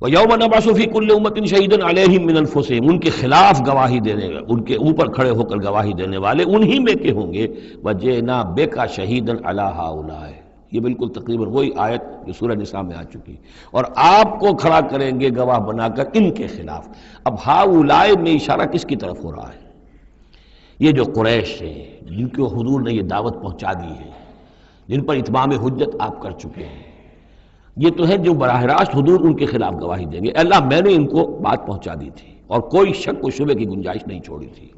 وَيَوْمَ نَبْعَثُ فِي كُلِّ أُمَّةٍ شَهِيدًا عَلَيْهِمْ مِنْ أَنفُسِهِمْ، ان کے خلاف گواہی دینے، ان کے اوپر کھڑے ہو کر گواہی دینے والے انہی میں کے ہوں گے، وَجِئْنَا بِكَ شَهِيدًا عَلَىٰ هَٰؤُلَاءِ، یہ بالکل تقریباً وہی آیت جو سورہ نساء میں آ چکی، اور آپ کو کھڑا کریں گے گواہ بنا کر ان کے خلاف۔ اب ہؤلاء میں اشارہ کس کی طرف ہو رہا ہے؟ یہ جو قریش ہیں جن کو حضور نے یہ دعوت پہنچا دی ہے، جن پر اتمام حجت آپ کر چکے ہیں، یہ تو ہے جو براہ راست حضور ان کے خلاف گواہی دیں گے، اللہ میں نے ان کو بات پہنچا دی تھی اور کوئی شک و شبے کی گنجائش نہیں چھوڑی تھی،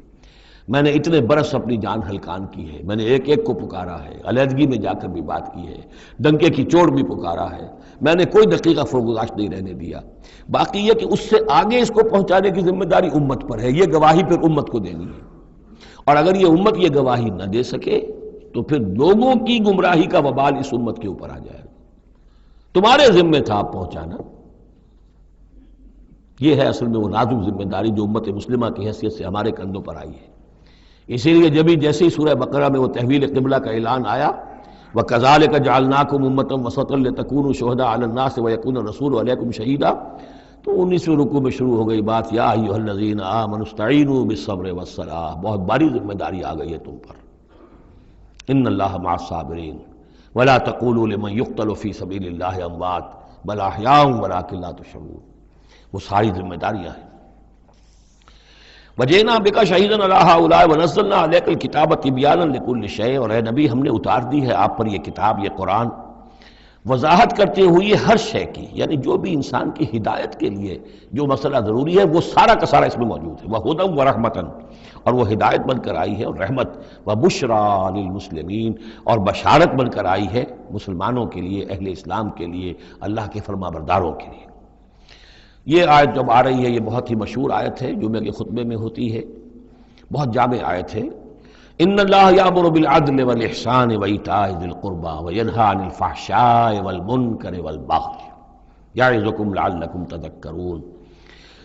میں نے اتنے برس اپنی جان ہلکان کی ہے، میں نے ایک ایک کو پکارا ہے، علیحدگی میں جا کر بھی بات کی ہے، ڈنکے کی چوٹ بھی پکارا ہے، میں نے کوئی دقیقہ فرگزاشت نہیں رہنے دیا۔ باقی یہ کہ اس سے آگے اس کو پہنچانے کی ذمہ داری امت پر ہے، یہ گواہی پھر امت کو دینی ہے، اور اگر یہ امت یہ گواہی نہ دے سکے تو پھر لوگوں کی گمراہی کا وبال اس امت کے اوپر آ جائے گا۔ تمہارے ذمہ تھا آپ پہنچانا، یہ ہے اصل میں وہ نازک ذمہ داری جو امت مسلمہ کی حیثیت سے ہمارے کندھوں پر آئی ہے۔ اسی لیے جیسے ہی سورہ بقرہ میں وہ تحویل قبلہ کا اعلان آیا، وَكَذَلِكَ جَعَلْنَاكُمْ أُمَّةً وَسَطًا لِتَكُونُوا شُهَدَاءَ عَلَى النَّاسِ وَيَكُونَ الرَّسُولُ عَلَيْكُمْ شَهِيدًا، تو 19ویں رکوع میں شروع ہو گئی بات، یا ایھا الذین آمنوا استعینوا بالصبر والصلاۃ، بہت بڑی ذمہ داری آ گئی ہے تم پر، ان اللہ مع الصابرین ولا تقولوا لمن يقتل في سبيل الله اموات بل احياء ولكن لا تشعرون، وہ ساری ذمہ داریاں ہیں۔ وجئنا بك شهيدا على هؤلاء ونزلنا عليك الكتاب تبيانا لكل شيء، اور اے نبی ہم نے اتار دی ہے آپ پر یہ کتاب، یہ قرآن، وضاحت کرتے ہوئے ہر شے کی، یعنی جو بھی انسان کی ہدایت کے لیے جو مسئلہ ضروری ہے وہ سارا کا سارا اس میں موجود ہے، وہدی ورحمۃ، اور وہ ہدایت بن کر آئی ہے اور رحمت، وبشریٰ للمسلمین، اور بشارت بن کر آئی ہے مسلمانوں کے لیے، اہل اسلام کے لیے، اللہ کے فرما برداروں کے لیے۔ یہ آیت جب آ رہی ہے یہ بہت ہی مشہور آیت ہے، جمعہ کے خطبے میں ہوتی ہے، بہت جامع آیت ہے۔ ان اللہ یامر بالعدل والاحسان وایتاء ذی القربى وینہی عن الفحشاء والمنکر والبغی یعظکم لعلکم تذکرون،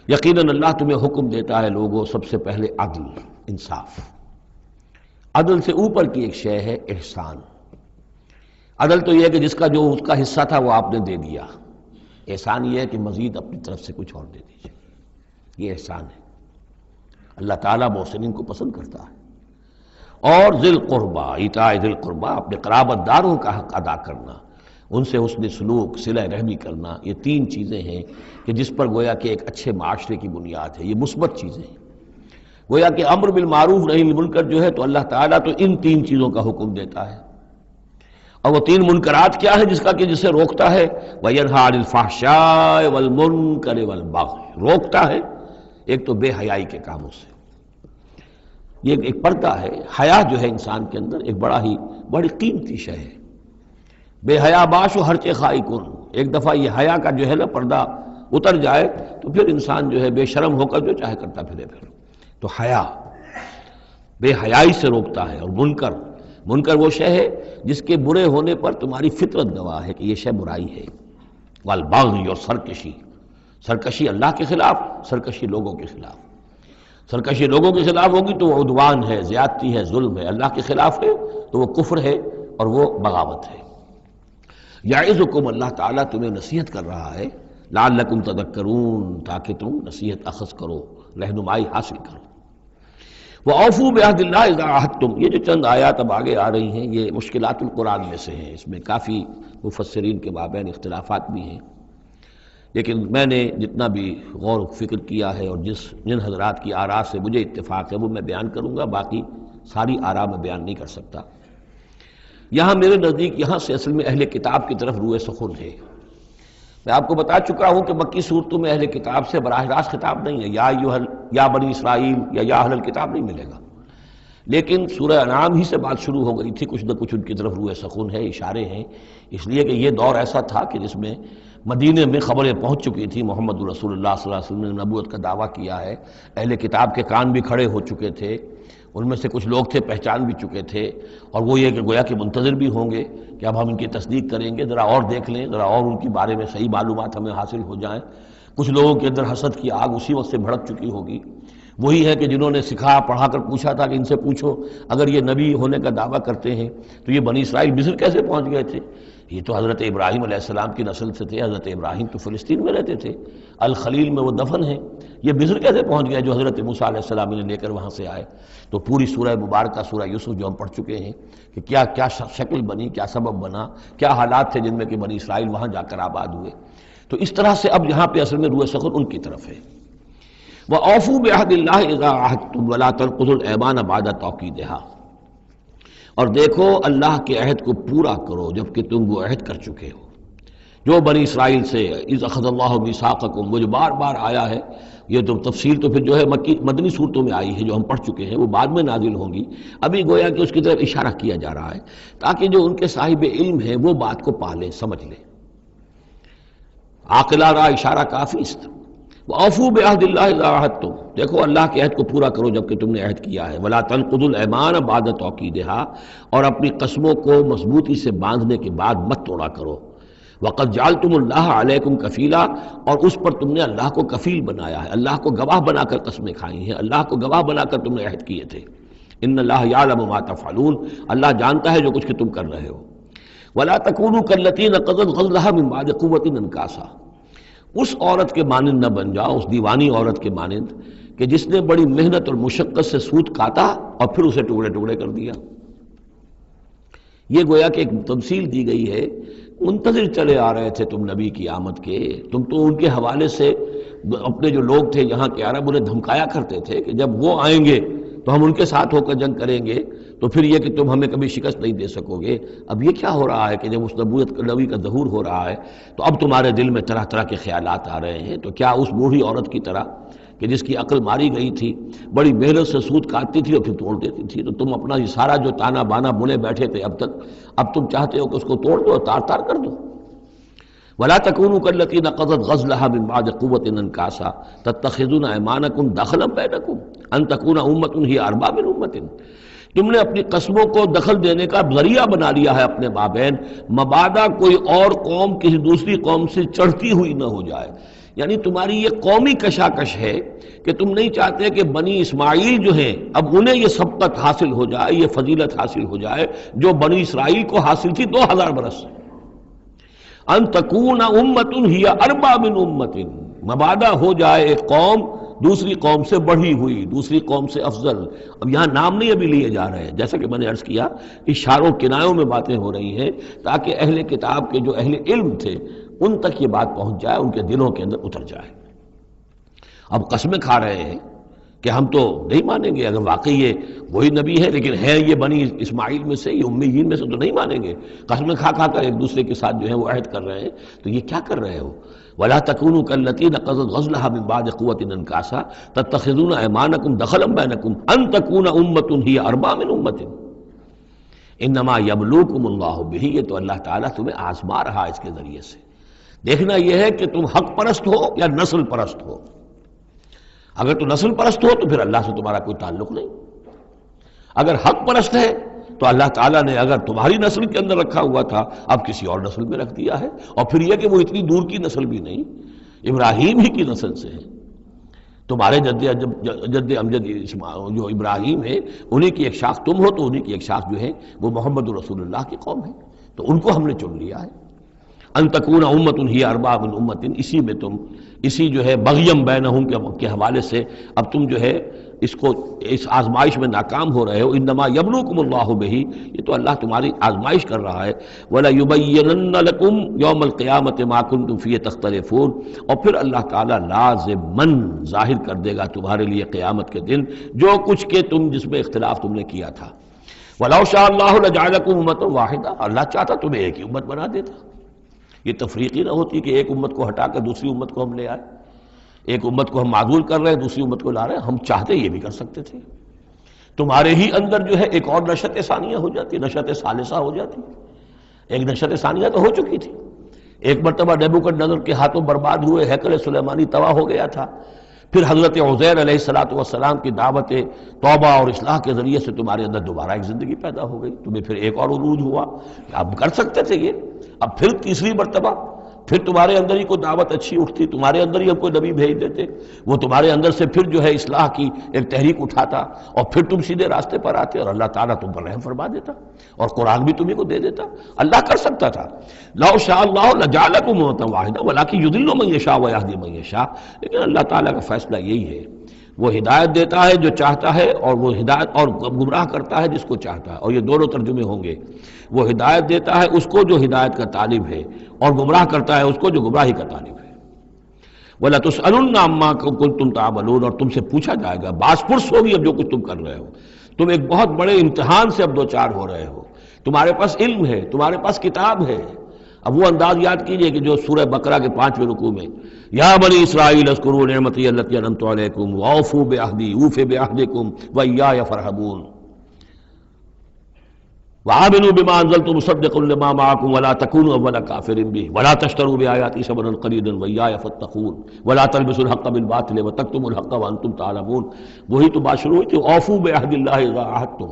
یقیناً اللہ تمہیں حکم دیتا ہے لوگوں سب سے پہلے عدل، انصاف، عدل سے اوپر کی ایک شے ہے احسان۔ عدل تو یہ ہے کہ جس کا جو اس کا حصہ تھا وہ آپ نے دے دیا، احسان یہ ہے کہ مزید اپنی طرف سے کچھ اور دے دیجیے، یہ احسان ہے۔ اللہ تعالیٰ محسنین کو پسند کرتا ہے۔ اور ذی القربہ، ایتاء ذی القربہ، اپنے قرابت داروں کا حق ادا کرنا، ان سے حسن سلوک، صلہ رحمی کرنا، یہ تین چیزیں ہیں کہ جس پر گویا کہ ایک اچھے معاشرے کی بنیاد ہے، یہ مثبت چیزیں ہیں۔ گویا کہ امر بالمعروف نہی عن المنکر جو ہے تو اللہ تعالیٰ تو ان تین چیزوں کا حکم دیتا ہے، اور وہ تین منکرات کیا ہے جس کا کہ جسے روکتا ہے، وَيَنْهَىٰ عَنِ الْفَحْشَاءِ وَالْمُنكَرِ وَالْبَغْيِ، روکتا ہے ایک تو بے حیائی کے کاموں سے، یہ ایک پردہ ہے، حیا جو ہے انسان کے اندر ایک بڑی قیمتی شے ہے، بے حیا باش و ہرچے خائی کن، ایک دفعہ یہ حیا کا جو ہے نا پردہ اتر جائے تو پھر انسان جو ہے بے شرم ہو کر جو چاہے کرتا پھرے پھر، تو حیا بے حیائی سے روکتا ہے۔ اور منکر وہ شے ہے جس کے برے ہونے پر تمہاری فطرت گواہ ہے کہ یہ شے برائی ہے، والبغی، اور سرکشی اللہ کے خلاف، سرکشی لوگوں کے خلاف۔ سرکشی لوگوں کے خلاف ہوگی تو وہ عدوان ہے، زیادتی ہے، ظلم ہے، اللہ کے خلاف ہے تو وہ کفر ہے اور وہ بغاوت ہے۔ یعظکم، اللہ تعالیٰ تمہیں نصیحت کر رہا ہے، لعلکم تذکرون، تاکہ تم نصیحت اخذ کرو، رہنمائی حاصل کرو۔ وَأَوْفُوا بِعَهْدِ اللَّهِ إِذَا عَاهَدتُّمْ، یہ جو چند آیات اب آگے آ رہی ہیں یہ مشکلات القرآن میں سے ہیں، اس میں کافی مفسرین کے مابین اختلافات بھی ہیں، لیکن میں نے جتنا بھی غور و فکر کیا ہے اور جن حضرات کی آراء سے مجھے اتفاق ہے وہ میں بیان کروں گا، باقی ساری آراء میں بیان نہیں کر سکتا۔ یہاں میرے نزدیک یہاں سے اصل میں اہل کتاب کی طرف روئے سخن ہے۔ میں آپ کو بتا چکا ہوں کہ مکی صورتوں میں اہل کتاب سے براہ راست خطاب نہیں ہے، یا بنی اسرائیل یا اہل الکتاب نہیں ملے گا، لیکن سورہ انعام ہی سے بات شروع ہو گئی تھی، کچھ نہ کچھ ان کی طرف روئے سخن ہے، اشارے ہیں، اس لیے کہ یہ دور ایسا تھا کہ جس میں مدینے میں خبریں پہنچ چکی تھی، محمد رسول اللہ صلی اللہ علیہ وسلم نے نبوت کا دعویٰ کیا ہے، اہل کتاب کے کان بھی کھڑے ہو چکے تھے، ان میں سے کچھ لوگ تھے پہچان بھی چکے تھے، اور وہ یہ کہ گویا کہ منتظر بھی ہوں گے کہ اب ہم ان کی تصدیق کریں گے، ذرا اور دیکھ لیں، ذرا اور ان کے بارے میں صحیح معلومات ہمیں حاصل ہو جائیں۔ کچھ لوگوں کے اندر حسد کی آگ اسی وقت سے بھڑک چکی ہوگی، وہی ہے کہ جنہوں نے سکھا پڑھا کر پوچھا تھا کہ ان سے پوچھو اگر یہ نبی ہونے کا دعویٰ کرتے ہیں تو یہ بنی اسرائیل مصر کیسے پہنچ گئے تھے؟ یہ تو حضرت ابراہیم علیہ السلام کی نسل سے تھے، حضرت ابراہیم تو فلسطین میں رہتے تھے، الخلیل میں وہ دفن ہیں، یہ مصر کیسے پہنچ گئے جو حضرت موسیٰ علیہ السلام نے لے کر وہاں سے آئے؟ تو پوری سورہ مبارکہ سورہ یوسف جو ہم پڑھ چکے ہیں کہ کیا شکل بنی، کیا سبب بنا، کیا حالات تھے جن میں کہ بنی اسرائیل وہاں جا کر آباد ہوئے۔ تو اس طرح سے اب یہاں پہ اصل میں روئے سخن ان کی طرف ہے۔ وَأَوْفُوا بِعَهْدِ اللَّهِ إِذَا عَاهَدتُّمْ وَلَا تَنقُضُوا الْأَيْمَانَ بَعْدَ تَوْكِيدِهَا، اور دیکھو اللہ کے عہد کو پورا کرو جبکہ تم وہ عہد کر چکے ہو، جو بنی اسرائیل سے اِذْ أَخَذَ اللَّهُ مِيثَاقَكُمْ، وہ جو بار بار آیا ہے، یہ تو تفصیل تو پھر جو ہے مدنی صورتوں میں آئی ہے جو ہم پڑھ چکے ہیں، وہ بعد میں نازل ہوں گی، ابھی گویا کہ اس کی طرف اشارہ کیا جا رہا ہے تاکہ جو ان کے صاحب علم ہیں وہ بات کو پا لیں، سمجھ لیں۔ عاقلہ را اشارہ کافی است۔ وَأَوْفُوا بِعَهْدِ اللَّهِ إِذَا عَاهَدتُّمْ، دیکھو اللہ کے عہد کو پورا کرو جبکہ تم نے عہد کیا ہے، وَلَا تَنقُضُوا الْأَيْمَانَ بَعْدَ تَوْكِيدِهَا، اور اپنی قسموں کو مضبوطی سے باندھنے کے بعد مت توڑا کرو۔ وَقَدْ جَعَلْتُمُ اللَّهَ عَلَيْكُمْ كَفِيلًا، اور اس پر تم نے اللہ کو کفیل بنایا ہے، اللہ کو گواہ بنا کر قسمیں کھائی ہیں، اللہ کو گواہ بنا کر تم نے عہد کیے تھے۔ إِنَّ اللَّهَ يَعْلَمُ مَا تَفْعَلُونَ، اللہ جانتا ہے جو کچھ کہ تم کر رہے ہو۔ وَلَا تَكُونُوا كَالَّتِي نَقَضَتْ غَزْلَهَا مِن بَعْدِ قُوَّةٍ أَنْكَاثًا، اس عورت کے مانند نہ بن جاؤ، اس دیوانی عورت کے مانند کہ جس نے بڑی محنت اور مشقت سے سوت کاٹا اور پھر اسے ٹکڑے ٹکڑے کر دیا۔ یہ گویا کہ ایک تمثیل دی گئی ہے، منتظر چلے آ رہے تھے تم نبی کی آمد کے، تم تو ان کے حوالے سے اپنے جو لوگ تھے یہاں کے عرب انہیں دھمکایا کرتے تھے کہ جب وہ آئیں گے تو ہم ان کے ساتھ ہو کر جنگ کریں گے، تو پھر یہ کہ تم ہمیں کبھی شکست نہیں دے سکو گے۔ اب یہ کیا ہو رہا ہے کہ جب اس نبی کا ظہور ہو رہا ہے تو اب تمہارے دل میں طرح طرح کے خیالات آ رہے ہیں، تو کیا اس بوڑھی عورت کی طرح کہ جس کی عقل ماری گئی تھی، بڑی محنت سے سود کاٹتی تھی اور پھر توڑ دیتی تھی، تو تم اپنا یہ سارا جو تانا بانا بنے بیٹھے تھے اب تک، اب تم چاہتے ہو کہ اس کو توڑ دو، تار تار کر دو۔ وَلَا تَكُونُوا كَالَّتِي نَقَضَتْ غَزْلَهَا مِن بَعْدِ قُوَّةٍ أَنْكَاثًا تَتَّخِذُونَ أَيْمَانَكُمْ دَخْلًا بَيْنَكُمْ أَن تَكُونَ أُمَّةٌ هِيَ أَرْبَىٰ مِنْ أُمَّةٍ، تم نے اپنی قسموں کو دخل دینے کا ذریعہ بنا لیا ہے اپنے مابین، مبادا کوئی اور قوم کسی دوسری قوم سے چڑھتی ہوئی نہ ہو جائے۔ یعنی تمہاری یہ قومی کشاکش ہے کہ تم نہیں چاہتے کہ بنی اسماعیل جو ہیں اب انہیں یہ سبقت حاصل ہو جائے، یہ فضیلت حاصل ہو جائے جو بنی اسرائیل کو حاصل تھی 2000 برس سے۔ ان تکون امۃ ہی اربع من امۃ، مبادا ہو جائے ایک قوم دوسری قوم سے بڑھی ہوئی، دوسری قوم سے افضل۔ اب یہاں نام نہیں ابھی لیے جا رہے ہیں، جیسا کہ میں نے عرض کیا اشاروں کنایوں میں باتیں ہو رہی ہیں تاکہ اہل کتاب کے جو اہل علم تھے ان تک یہ بات پہنچ جائے، ان کے دلوں کے اندر اتر جائے۔ اب قسمیں کھا رہے ہیں کہ ہم تو نہیں مانیں گے، اگر واقعی یہ وہی نبی ہے لیکن ہے یہ بنی اسماعیل میں سے، یہ امیین میں سے، تو نہیں مانیں گے۔ قسمیں کھا کھا کر ایک دوسرے کے ساتھ جو ہے وہ عہد کر رہے ہیں، تو یہ کیا کر رہے ہو؟ وَلَا تَكُونُوا كَالَّتِي نَقَضَتْ غَزْلَهَا مِن بَعْدِ قُوَّةٍ أَنْكَاثًا تَتَّخِذُونَ أَيْمَانَكُمْ دَخْلًا بَيْنَكُمْ أَن تَكُونَ أُمَّةٌ هِيَ أَرْبَىٰ مِنْ أُمَّةٍ إِنَّمَا يَبْلُوكُمُ اللَّهُ بِهِ، یہ تو اللہ تعالیٰ تمہیں آزما رہا ہے اس کے ذریعے سے۔ دیکھنا یہ ہے کہ تم حق پرست ہو یا نسل پرست ہو۔ اگر تو نسل پرست ہو تو پھر اللہ سے تمہارا کوئی تعلق نہیں، اگر حق پرست ہے تو اللہ تعالیٰ نے اگر تمہاری نسل کے اندر رکھا ہوا تھا اب کسی اور نسل میں رکھ دیا ہے، اور پھر یہ کہ وہ اتنی دور کی نسل بھی نہیں، ابراہیم ہی کی نسل سے ہے۔ تمہارے جد امجد جو ابراہیم ہے انہی کی ایک شاخ تم ہو، تو انہی کی ایک شاخ جو ہے وہ محمد رسول اللہ کی قوم ہے، تو ان کو ہم نے چن لیا ہے۔ ان تکون امۃ ہی اربا من امۃ، اسی میں تم اسی جو ہے بغیم بینہم کے حوالے سے اب تم جو ہے اس آزمائش میں ناکام ہو رہے ہو۔ انما یبلوکم اللہ بہ، یہ تو اللہ تمہاری آزمائش کر رہا ہے۔ وَلَيُبَيِّنَنَّ لَكُمْ يَوْمَ الْقِيَامَةِ مَا كُنْتُمْ فِيهِ تَخْتَلِفُونَ، اور پھر اللہ تعالیٰ لازماً ظاہر کر دے گا تمہارے لیے قیامت کے دن جو کچھ کہ تم جس میں اختلاف تم نے کیا تھا۔ وَلَوْ شَاءَ اللَّهُ لَجَعَلَكُمْ أُمَّةً وَاحِدَةً، اللہ چاہتا تمہیں ایک ہی امت بنا دیتا، یہ تفریقی نہ ہوتی کہ ایک امت کو ہٹا کر دوسری امت کو ہم لے آئے، ایک امت کو ہم معزول کر رہے ہیں دوسری امت کو لا رہے ہیں، ہم چاہتے یہ بھی کر سکتے تھے۔ تمہارے ہی اندر جو ہے ایک اور نشأت ثانیہ ہو جاتی، نشأت ثالثہ ہو جاتی، ایک نشأت ثانیہ تو ہو چکی تھی۔ ایک مرتبہ نیبوکڈنیزر کے ہاتھوں برباد ہوئے ہیکل سلیمانی تباہ ہو گیا تھا، پھر حضرت عزیر علیہ السلام کی دعوت توبہ اور اصلاح کے ذریعے سے تمہارے اندر دوبارہ ایک زندگی پیدا ہو گئی، تمہیں پھر ایک اور عروج ہوا، اب کر سکتے تھے یہ، اب پھر تیسری مرتبہ پھر تمہارے اندر ہی کوئی دعوت اچھی اٹھتی، تمہارے اندر ہی ہم کوئی نبی بھیج دیتے، وہ تمہارے اندر سے پھر جو ہے اصلاح کی ایک تحریک اٹھاتا، اور پھر تم سیدھے راستے پر آتے اور اللہ تعالیٰ تم پر رحم فرما دیتا اور قرآن بھی تمہیں کو دے دیتا۔ اللہ کر سکتا تھا۔ لو شاء اللہ لجعلکم امۃ واحدہ ولکن یضل من یشاء ویہدی من یشاء، لیکن اللہ تعالیٰ کا فیصلہ یہی ہے، وہ ہدایت دیتا ہے جو چاہتا ہے، اور وہ ہدایت اور گمراہ کرتا ہے جس کو چاہتا ہے، اور یہ دونوں ترجمے ہوں گے، وہ ہدایت دیتا ہے اس کو جو ہدایت کا طالب ہے، اور گمراہ کرتا ہے اس کو جو گمراہی کا طالب ہے۔ وَلَتُسْأَلُنَّ عَمَّا كُنتُمْ تَعْمَلُونَ، اور تم سے پوچھا جائے گا، باز پرس ہوگی اب جو کچھ تم کر رہے ہو، تم ایک بہت بڑے امتحان سے اب دو چار ہو رہے ہو، تمہارے پاس علم ہے، تمہارے پاس کتاب ہے۔ اب وہ انداز یاد کیجئے کہ جو سورہ بقرہ کے 5ویں رکوع میں یا بنی اسرائیل اذکروا نعمتی التی انعمت علیکم واوفوا بعہدی اوف بعہدکم وایای فارہبون وآمنوا بما انزلت مصدقا لما معکم ولا تکونوا اول کافر بہ ولا تشتروا بآیاتی ثمنا قلیلا وایای فاتقون ولا تلبسوا الحق بالباطل وتکتموا الحق وانتم تعلمون۔ وہی تو بات شروع ہوئی تھی، اوفوا بعہد اللہ اذا عاہدتم،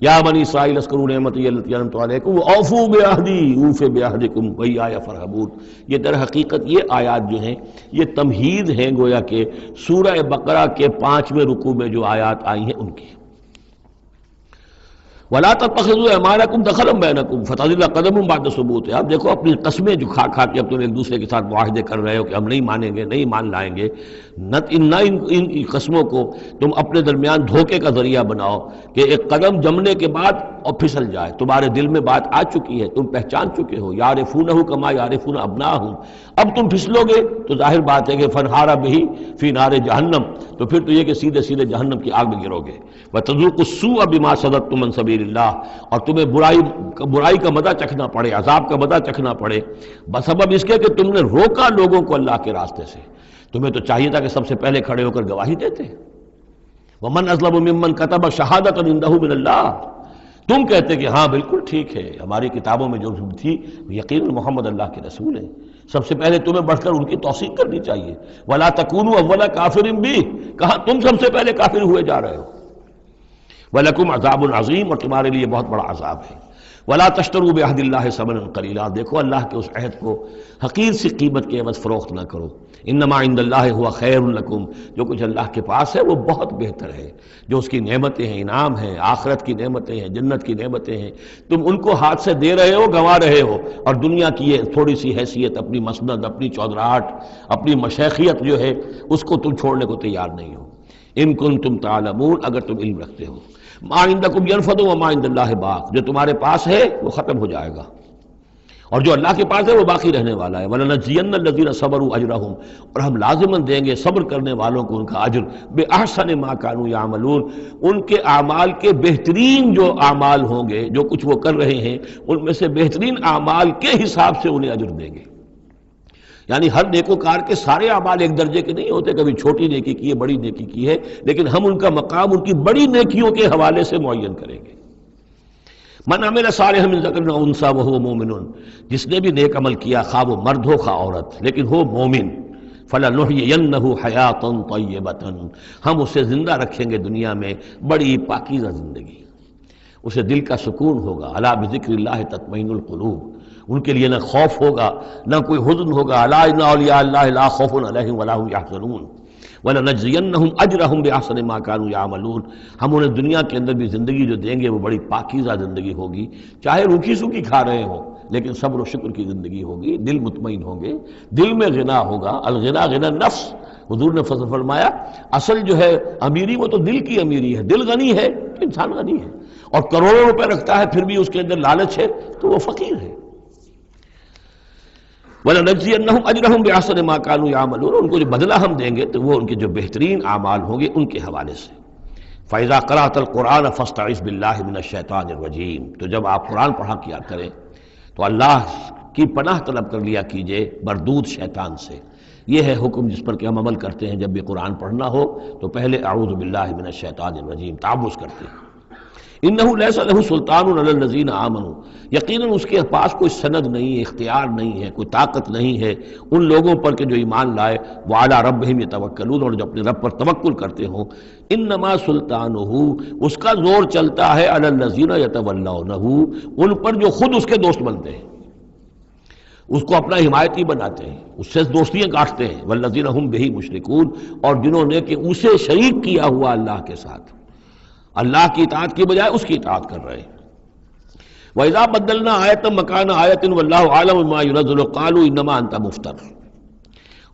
یا بنی اسرائیل اذکروا نعمتی التی انعمت علیکم واوفوا بعہدی اوف بعہدکم وایای فارہبون۔ یہ در حقیقت یہ آیات جو ہیں یہ تمہید ہیں گویا کہ سورہ بقرہ کے 5ویں رکوع میں جو آیات آئی ہیں ان کی۔ وَلَا تَتَّخِذُوا أَيْمَانَكُمْ دَخَلًا بَيْنَكُمْ فَتَزِلَّ قَدَمٌ بَعْدَ ثُبُوتِهَا۔ اب دیکھو اپنی قسمیں جو کھا کھا کے اب تم ایک دوسرے کے ساتھ معاہدے کر رہے ہو کہ ہم نہیں مانیں گے، نہیں مان لائیں گے، نہ ان قسموں کو تم اپنے درمیان دھوکے کا ذریعہ بناؤ کہ ایک قدم جمنے کے بعد اور پھسل جائے۔ تمہارے دل میں بات آ چکی ہے، تم پہچان چکے ہو، یعرفونہ کما یعرفون ابناہم، اب تم پھسلو گے تو ظاہر بات ہے کہ فنہارا بہ فی نار جہنم، تو پھر تو یہ کہ سیدھے سیدھے جہنم کی آگ میں گرو گے۔ وَتَذُوقُوا السُّوءَ بِمَا صَدَدتُّمْ عَنْ سَبِيلِ اللَّهِ، اور تمہیں برائی کا مزہ چکھنا پڑے، عذاب کا مزہ چکھنا پڑے بسبب اس کے کہ تم نے روکا لوگوں کو اللہ کے راستے سے۔ تمہیں تو چاہیے تھا کہ سب سے پہلے کھڑے ہو کر گواہی دیتے۔ وَمَنْ أَظْلَمُ مِمَّنْ كَتَبَ شَهَادَةً عِندَهُ مِنَ اللَّهِ، تم کہتے کہ ہاں بالکل ٹھیک ہے، ہماری کتابوں میں جو تھی یقین محمد اللہ کے رسول ہیں، سب سے پہلے تمہیں بڑھ کر ان کی توثیق کرنی چاہیے۔ وَلَا تَكُونُوا أَوَّلَ كَافِرٍ بِهِ، کہاں تم سب سے پہلے کافر ہوئے جا رہے ہو۔ وَلَكُمْ عَذَابٌ عَظِيمٌ، اور تمہارے لیے بہت بڑا عذاب ہے۔ وَلَا تَشْتَرُوا بِعَهْدِ اللَّهِ ثَمَنًا قَلِيلًا، دیکھو اللہ کے اس عہد کو حقیر سی قیمت کے عوض فروخت نہ کرو۔ انما عند اللہ هو خیر لکم، جو کچھ اللہ کے پاس ہے وہ بہت بہتر ہے، جو اس کی نعمتیں ہیں، انعام ہیں، آخرت کی نعمتیں ہیں، جنت کی نعمتیں ہیں، تم ان کو ہاتھ سے دے رہے ہو، گنوا رہے ہو، اور دنیا کی یہ تھوڑی سی حیثیت، اپنی مسند، اپنی چودراہٹ، اپنی مشیخیت جو ہے اس کو تم چھوڑنے کو تیار نہیں ہو۔ ان کنتم تعلمون، اگر تم علم رکھتے ہو۔ ما عندکم ینفد وما عند اللہ باق، جو تمہارے پاس ہے وہ ختم ہو جائے گا، اور جو اللہ کے پاس ہے وہ باقی رہنے والا ہے۔ وَلَنَجْزِيَنَّ الَّذِينَ صَبَرُوا أَجْرَهُمْ، اور ہم لازماً دیں گے صبر کرنے والوں کو ان کا اجر، بِأَحْسَنِ مَا كَانُوا يَعْمَلُونَ، ان کے اعمال کے بہترین جو اعمال ہوں گے، جو کچھ وہ کر رہے ہیں ان میں سے بہترین اعمال کے حساب سے انہیں اجر دیں گے۔ یعنی ہر نیکوکار کے سارے اعمال ایک درجے کے نہیں ہوتے، کبھی چھوٹی نیکی کی ہے، بڑی نیکی کی ہے، لیکن ہم ان کا مقام ان کی بڑی نیکیوں کے حوالے سے معین کریں گے۔ من عمل صالحا من ذکر او انثی وهو مؤمن، جس نے بھی نیک عمل کیا، خواہ وہ مرد ہو خواہ عورت، لیکن ہو مومن، فلنحیینہ حیاۃ طیبۃ، ہم اسے زندہ رکھیں گے دنیا میں بڑی پاکیزہ زندگی، اسے دل کا سکون ہوگا۔ الا بذکر اللہ تطمئن القلوب، ان کے لیے نہ خوف ہوگا نہ کوئی حزن ہوگا۔ الا ان اولیاء اللہ لا خوف علیہم ولا هم یحزنون۔ وَلَنَجْزِيَنَّهُمْ أَجْرَهُمْ بِأَحْسَنِ مَا كَانُوا يَعْمَلُونَ، ہم انہیں دنیا کے اندر بھی زندگی جو دیں گے وہ بڑی پاکیزہ زندگی ہوگی، چاہے روکھی سوکھی کھا رہے ہوں لیکن صبر و شکر کی زندگی ہوگی، دل مطمئن ہوں گے، دل میں غنا ہوگا۔ الغنا غنا نفس، حضور نے فرمایا اصل جو ہے امیری وہ تو دل کی امیری ہے، دل غنی ہے تو انسان غنی ہے، اور کروڑوں روپے رکھتا ہے پھر بھی اس کے اندر لالچ ہے تو وہ فقیر ہے۔ وَلَنَجْزِيَنَّهُمْ أَجْرَهُمْ بِأَحْسَنِ مَا كَانُوا يَعْمَلُونَ، ان کو جو بدلہ ہم دیں گے تو وہ ان کے جو بہترین اعمال ہوں گے ان کے حوالے سے۔ فَإِذَا قَرَأْتَ الْقُرْآنَ فَاسْتَعِذْ بِاللَّهِ مِنَ الشَّيْطَانِ الرَّجِيمِ، تو جب آپ قرآن پڑھا کیا کریں تو اللہ کی پناہ طلب کر لیا کیجئے مردود شیطان سے۔ یہ ہے حکم جس پر کہ ہم عمل کرتے ہیں، جب بھی قرآن پڑھنا ہو تو پہلے اعوذ باللہ من الشیطان الرجیم تعوذ کرتے ہیں۔ انہ لیس لہ سلطان علی الذین آمنوا، یقیناً اس کے پاس کوئی سند نہیں ہے، اختیار نہیں ہے، کوئی طاقت نہیں ہے ان لوگوں پر کہ جو ایمان لائے، وعلی ربہم یتوکلون، اور جو اپنے رب پر توکل کرتے ہوں۔ انما سلطانہ، اس کا زور چلتا ہے علی الذین یتولونہ، ان پر جو خود اس کے دوست بنتے ہیں، اس کو اپنا حمایتی بناتے ہیں، اس سے دوستیاں کاٹتے ہیں، والذین ہم بہ مشرکون، اور جنہوں نے کہ اسے شریک کیا ہوا اللہ کے ساتھ، اللہ کی اطاعت کی بجائے اس کی اطاعت کر رہے ہیں۔ وَإِذَا بَدَّلْنَا آیَةً مَكَانَ آیَةٍ وَاللَّهُ أَعْلَمُ بِمَا يُنَزِّلُ قَالُوا إِنَّمَا أَنْتَ مُفْتَرٍ،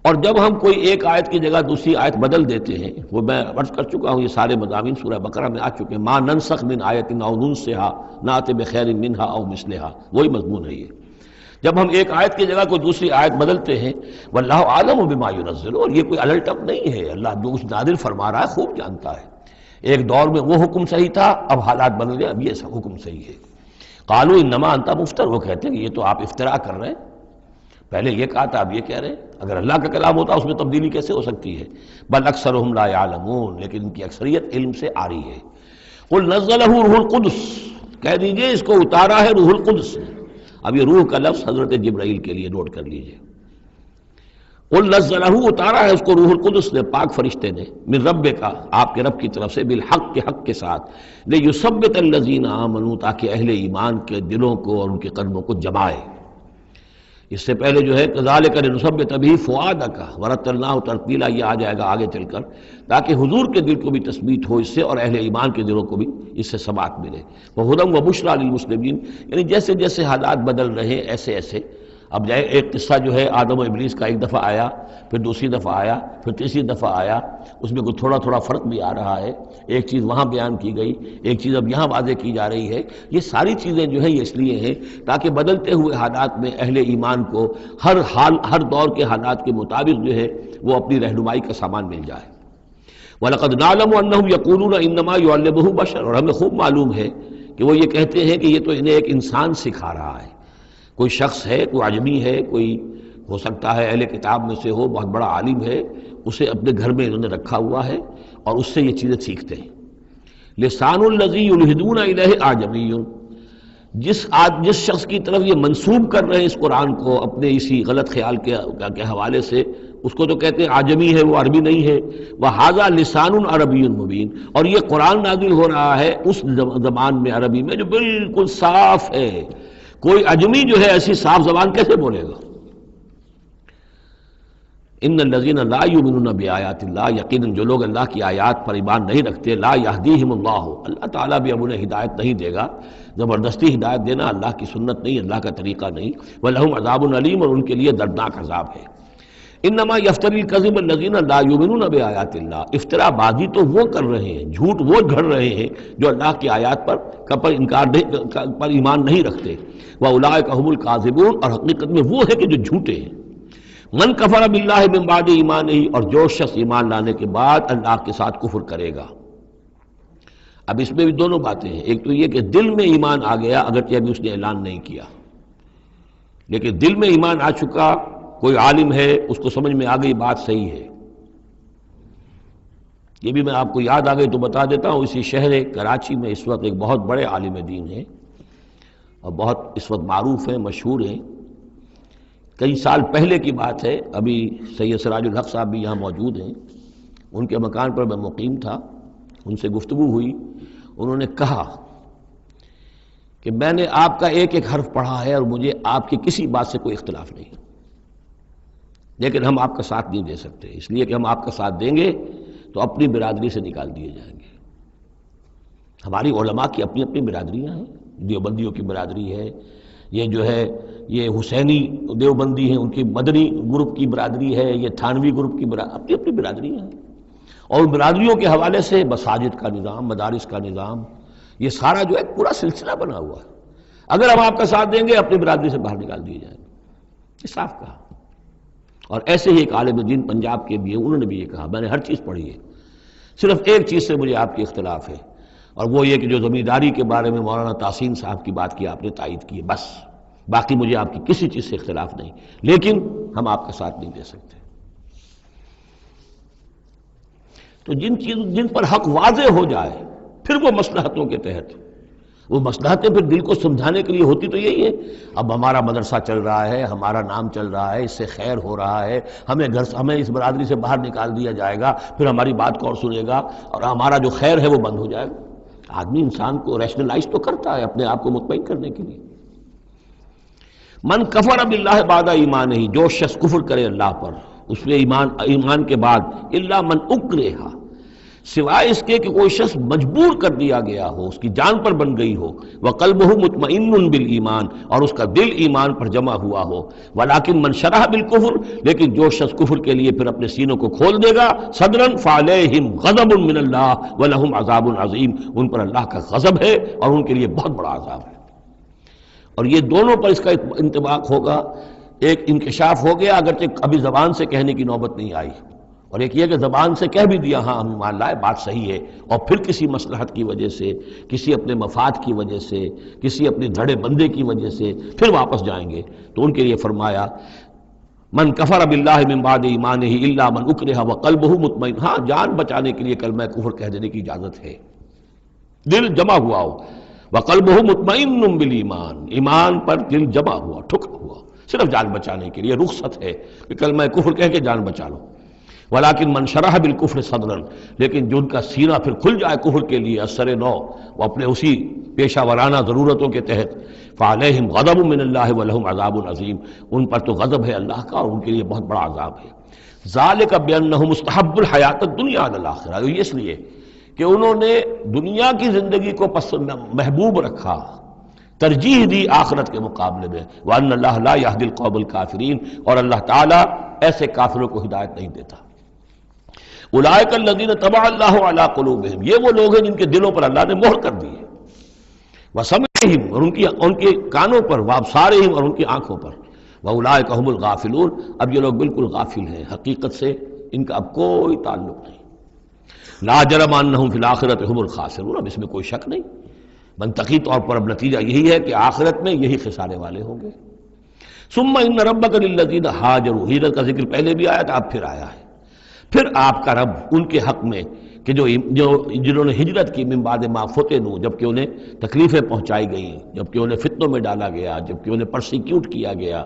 اور جب ہم کوئی ایک آیت کی جگہ دوسری آیت بدل دیتے ہیں، وہ میں عرض کر چکا ہوں، یہ سارے مضامین سورہ بقرہ میں آ چکے ہیں، مَا نَنسَخْ مِنْ آیَةٍ أَوْ نُنْسِهَا نَأْتِ بِخَيْرٍ مِنْهَا أَوْ مِثْلِهَا، وہی مضمون ہے یہ۔ جب ہم ایک آیت کی جگہ کوئی دوسری آیت بدلتے ہیں، واللہ عالم بما ينزل، اور یہ کوئی الٹ اپ نہیں ہے، اللہ جو اس نازل فرما رہا ہے خوب جانتا ہے۔ ایک دور میں وہ حکم صحیح تھا، اب حالات بدل گئے، اب یہ حکم صحیح ہے۔ قالوا انما انت مفتر، وہ کہتے ہیں کہ یہ تو آپ افتراء کر رہے ہیں، پہلے یہ کہا تھا اب یہ کہہ رہے ہیں، اگر اللہ کا کلام ہوتا اس میں تبدیلی کیسے ہو سکتی ہے؟ بل اکثرهم لا يعلمون، لیکن ان کی اکثریت علم سے آ رہی ہے۔ قل نزلہ روح القدس، کہہ دیجئے اس کو اتارا ہے روح القدس نے۔ اب یہ روح کا لفظ حضرت جبرائیل کے لیے نوٹ کر لیجئے۔ قل نزلہ، اتارا ہے اس کو روح القدس نے، پاک فرشتے نے، من ربک، آپ کے رب کی طرف سے، بالحق، کے حق کے ساتھ، لیثبت الذین آمنوا، تاکہ اہل ایمان کے دلوں کو اور ان کے قلبوں کو جمائے۔ اس سے پہلے جو ہے کذالک لنثبت بہ فؤادک ورتلناہ ترتیلا، یہ آ جائے گا آگے چل کر، تاکہ حضور کے دل کو بھی تثبیت ہو اس سے، اور اہل ایمان کے دلوں کو بھی اس سے ثبات ملے۔ وہدی وبشریٰ للمسلمین، یعنی جیسے جیسے حالات بدل رہے ہیں ایسے ایسے، اب جائے ایک قصہ جو ہے آدم و ابلیس کا ایک دفعہ آیا، پھر دوسری دفعہ آیا، پھر تیسری دفعہ آیا، اس میں کوئی تھوڑا تھوڑا فرق بھی آ رہا ہے، ایک چیز وہاں بیان کی گئی، ایک چیز اب یہاں واضح کی جا رہی ہے۔ یہ ساری چیزیں جو ہیں یہ اس لیے ہیں تاکہ بدلتے ہوئے حالات میں اہل ایمان کو ہر حال، ہر دور کے حالات کے مطابق جو ہے وہ اپنی رہنمائی کا سامان مل جائے۔ وَلَقَدْ نَعْلَمُ أَنَّهُمْ يَقُولُونَ إِنَّمَا يُعَلِّمُهُ بَشَرٌ، اور ہمیں خوب معلوم ہے کہ وہ یہ کہتے ہیں کہ یہ تو انہیں ایک انسان سکھا رہا ہے، کوئی شخص ہے، کوئی عجمی ہے، کوئی ہو سکتا ہے اہل کتاب میں سے ہو، بہت بڑا عالم ہے، اسے اپنے گھر میں انہوں نے رکھا ہوا ہے اور اس سے یہ چیزیں سیکھتے ہیں۔ لسان الذی یلحدون الیہ اعجمی، جس شخص کی طرف یہ منسوب کر رہے ہیں اس قرآن کو اپنے اسی غلط خیال کے حوالے سے، اس کو تو کہتے ہیں عجمی ہے، وہ عربی نہیں ہے۔ وہذا لسان عربی مبین، اور یہ قرآن نازل ہو رہا ہے اس زبان میں، عربی میں جو بالکل صاف ہے، کوئی عجمی جو ہے ایسی صاف زبان کیسے بولے گا؟ ان الذین لا یؤمنون بآیات اللہ، یقیناً جو لوگ اللہ کی آیات پر ایمان نہیں رکھتے، لا یہدیہم اللہ، اللہ تعالیٰ بھی اب انہیں ہدایت نہیں دے گا، زبردستی ہدایت دینا اللہ کی سنت نہیں، اللہ کا طریقہ نہیں۔ وَلَهُمْ عَذَابٌ عَلِيمٌ، اور ان کے لیے دردناک عذاب ہے۔ انما یفتری الکذب الذین لا یؤمنون بآیات اللہ، افترا بازی تو وہ کر رہے ہیں، جھوٹ وہ گھڑ رہے ہیں جو اللہ کی آیات پر انکار پر ایمان نہیں رکھتے۔ وَأُولَٰئِکَ هُمُ الْكَاذِبُونَ، اور حقیقت میں وہ ہے کہ جو جھوٹے ہیں۔ من کفر باللہ من بعد ایمانہ، اور جو شخص ایمان لانے کے بعد اللہ کے ساتھ کفر کرے گا۔ اب اس میں بھی دونوں باتیں ہیں، ایک تو یہ کہ دل میں ایمان آ گیا، اگرچہ ابھی اس نے اعلان نہیں کیا، لیکن دل میں ایمان آ چکا، کوئی عالم ہے، اس کو سمجھ میں آ گئی بات صحیح ہے۔ یہ بھی میں آپ کو یاد آ گئی تو بتا دیتا ہوں، اسی شہر کراچی میں اس وقت ایک بہت بڑے عالم دین ہیں اور بہت اس وقت معروف ہیں، مشہور ہیں۔ کئی سال پہلے کی بات ہے، ابھی سید سراج الحق صاحب بھی یہاں موجود ہیں، ان کے مکان پر میں مقیم تھا، ان سے گفتگو ہوئی، انہوں نے کہا کہ میں نے آپ کا ایک ایک حرف پڑھا ہے اور مجھے آپ کی کسی بات سے کوئی اختلاف نہیں، لیکن ہم آپ کا ساتھ نہیں دے سکتے، اس لیے کہ ہم آپ کا ساتھ دیں گے تو اپنی برادری سے نکال دیے جائیں گے۔ ہماری علماء کی اپنی اپنی برادریاں ہیں، دیوبندیوں کی برادری ہے، یہ جو ہے یہ حسینی دیوبندی ہیں، ان کی مدنی گروپ کی برادری ہے، یہ تھانوی گروپ کی اپنی اپنی برادریاں ہیں، اور برادریوں کے حوالے سے مساجد کا نظام، مدارس کا نظام، یہ سارا جو ہے پورا سلسلہ بنا ہوا ہے۔ اگر ہم آپ کا ساتھ دیں گے اپنی برادری سے باہر نکال دیے جائیں گے، یہ صاف کہا۔ اور ایسے ہی ایک عالم دین پنجاب کے بھی ہیں، انہوں نے بھی یہ کہا، میں نے ہر چیز پڑھی ہے، صرف ایک چیز سے مجھے آپ کی اختلاف ہے، اور وہ یہ کہ جو زمینداری کے بارے میں مولانا تحسین صاحب کی بات کی آپ نے تائید کی ہے، بس باقی مجھے آپ کی کسی چیز سے اختلاف نہیں، لیکن ہم آپ کا ساتھ نہیں دے سکتے۔ تو جن پر حق واضح ہو جائے پھر وہ مصلحتوں کے تحت، وہ مصلحتیں پھر دل کو سمجھانے کے لیے ہوتی تو یہی ہے، اب ہمارا مدرسہ چل رہا ہے، ہمارا نام چل رہا ہے، اس سے خیر ہو رہا ہے، ہمیں اس برادری سے باہر نکال دیا جائے گا، پھر ہماری بات کون سنے گا، اور ہمارا جو خیر ہے وہ بند ہو جائے گا۔ آدمی انسان کو ریشنلائز تو کرتا ہے اپنے آپ کو مطمئن کرنے کے لیے۔ من کفر باللہ بعد ایمان ہی، جو شخص کفر کرے اللہ پر اس میں ایمان کے بعد، الا من اکرہ، سوائے اس کے کہ کوئی شخص مجبور کر دیا گیا ہو، اس کی جان پر بن گئی ہو، وقلبہ مطمئن بالایمان، اور اس کا دل ایمان پر جمع ہوا ہو، ولیکن من شرح بالکفر، لیکن جو شخص کفر کے لیے پھر اپنے سینوں کو کھول دے گا، صدرا فعلیہم غضب من اللہ ولہم عذاب عظیم، ان پر اللہ کا غضب ہے اور ان کے لیے بہت بڑا عذاب ہے۔ اور یہ دونوں پر اس کا انطباق ہوگا، ایک انکشاف ہو گیا اگرچہ ابھی زبان سے کہنے کی نوبت نہیں آئی، اور ایک یہ کہ زبان سے کہہ بھی دیا ہاں ہم ایمان لائے، بات صحیح ہے، اور پھر کسی مصلحت کی وجہ سے، کسی اپنے مفاد کی وجہ سے، کسی اپنے دھڑے بندے کی وجہ سے پھر واپس جائیں گے، تو ان کے لیے فرمایا من کفر باللہ من بعد ایمانہ الا من اکرہ وقلبہ مطمئن، ہاں جان بچانے کے لیے کلمہ کفر کہہ دینے کی اجازت ہے، دل جمع ہوا ہو، وقلبہ مطمئن بالایمان، ایمان پر دل جمع ہوا، ٹھکا ہوا، صرف جان بچانے کے لیے رخصت ہے کہ کلمہ کفر کہہ کے جان بچا لو۔ ولیکن من شرح بالکفر صدرا، لیکن جو ان کا سینہ پھر کھل جائے کفر کے لیے اثر نو، وہ اپنے اسی پیشہ ورانہ ضرورتوں کے تحت، فعلیہم غضب من اللہ ولہم عذاب عظیم، ان پر تو غضب ہے اللہ کا اور ان کے لیے بہت بڑا عذاب ہے۔ ذالک بانہم مستحب الحیات الدنیا علی الآخرہ، یہ اس لیے کہ انہوں نے دنیا کی زندگی کو محبوب رکھا، ترجیح دی آخرت کے مقابلے میں، وان اللہ لا یہدی القوم الکافرین، اور اللہ تعالیٰ ایسے کافروں کو ہدایت نہیں دیتا۔ اولئک الذین طبع اللہ علی قلوبہم، یہ وہ لوگ ہیں جن کے دلوں پر اللہ نے مہر کر دی ہے، وسمعہم، اور ان کے کانوں پر، وابصارہم، اور ان کی آنکھوں پر، واولئک هم الغافلون، اب یہ لوگ بالکل غافل ہیں، حقیقت سے ان کا اب کوئی تعلق نہیں۔ لا جرم انہم فی الآخرۃ هم الخاسرون، اب اس میں کوئی شک نہیں، منطقی طور پر اب نتیجہ یہی ہے کہ آخرت میں یہی خسارے والے ہوں گے۔ ثم ان ربک للذین ہاجروا، ہجرت کا ذکر پہلے بھی آیا تھا، اب پھر آیا ہے، پھر آپ کا رب ان کے حق میں کہ جنہوں نے ہجرت کی من بعد ما فتنوا، جبکہ انہیں تکلیفیں پہنچائی گئیں، جبکہ انہیں فتنوں میں ڈالا گیا، جبکہ انہیں پرسیکیوٹ کیا گیا،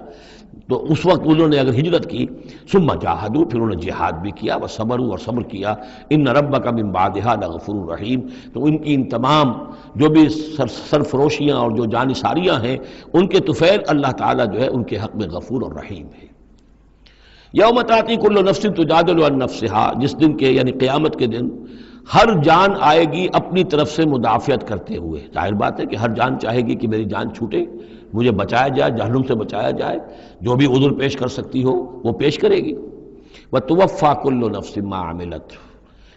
تو اس وقت انہوں نے اگر ہجرت کی، ثم جاہدوا، پھر انہوں نے جہاد بھی کیا، وصبروا، اور صبر کیا، ان ربک من بعدها لغفور رحیم، تو ان کی ان تمام جو بھی سرفروشیاں اور جو جانثاریاں ہیں ان کے طفیل اللہ تعالیٰ جو ہے ان کے حق میں غفور اور رحیم ہے۔ یوم تاتی کل نفس تجادل عن نفسہا، جس دن کے یعنی قیامت کے دن ہر جان آئے گی اپنی طرف سے مدافعت کرتے ہوئے، ظاہر بات ہے کہ ہر جان چاہے گی کہ میری جان چھوٹے، مجھے بچایا جائے، جہنم سے بچایا جائے، جو بھی عذر پیش کر سکتی ہو وہ پیش کرے گی۔ وتوفی کل نفس ما عملت،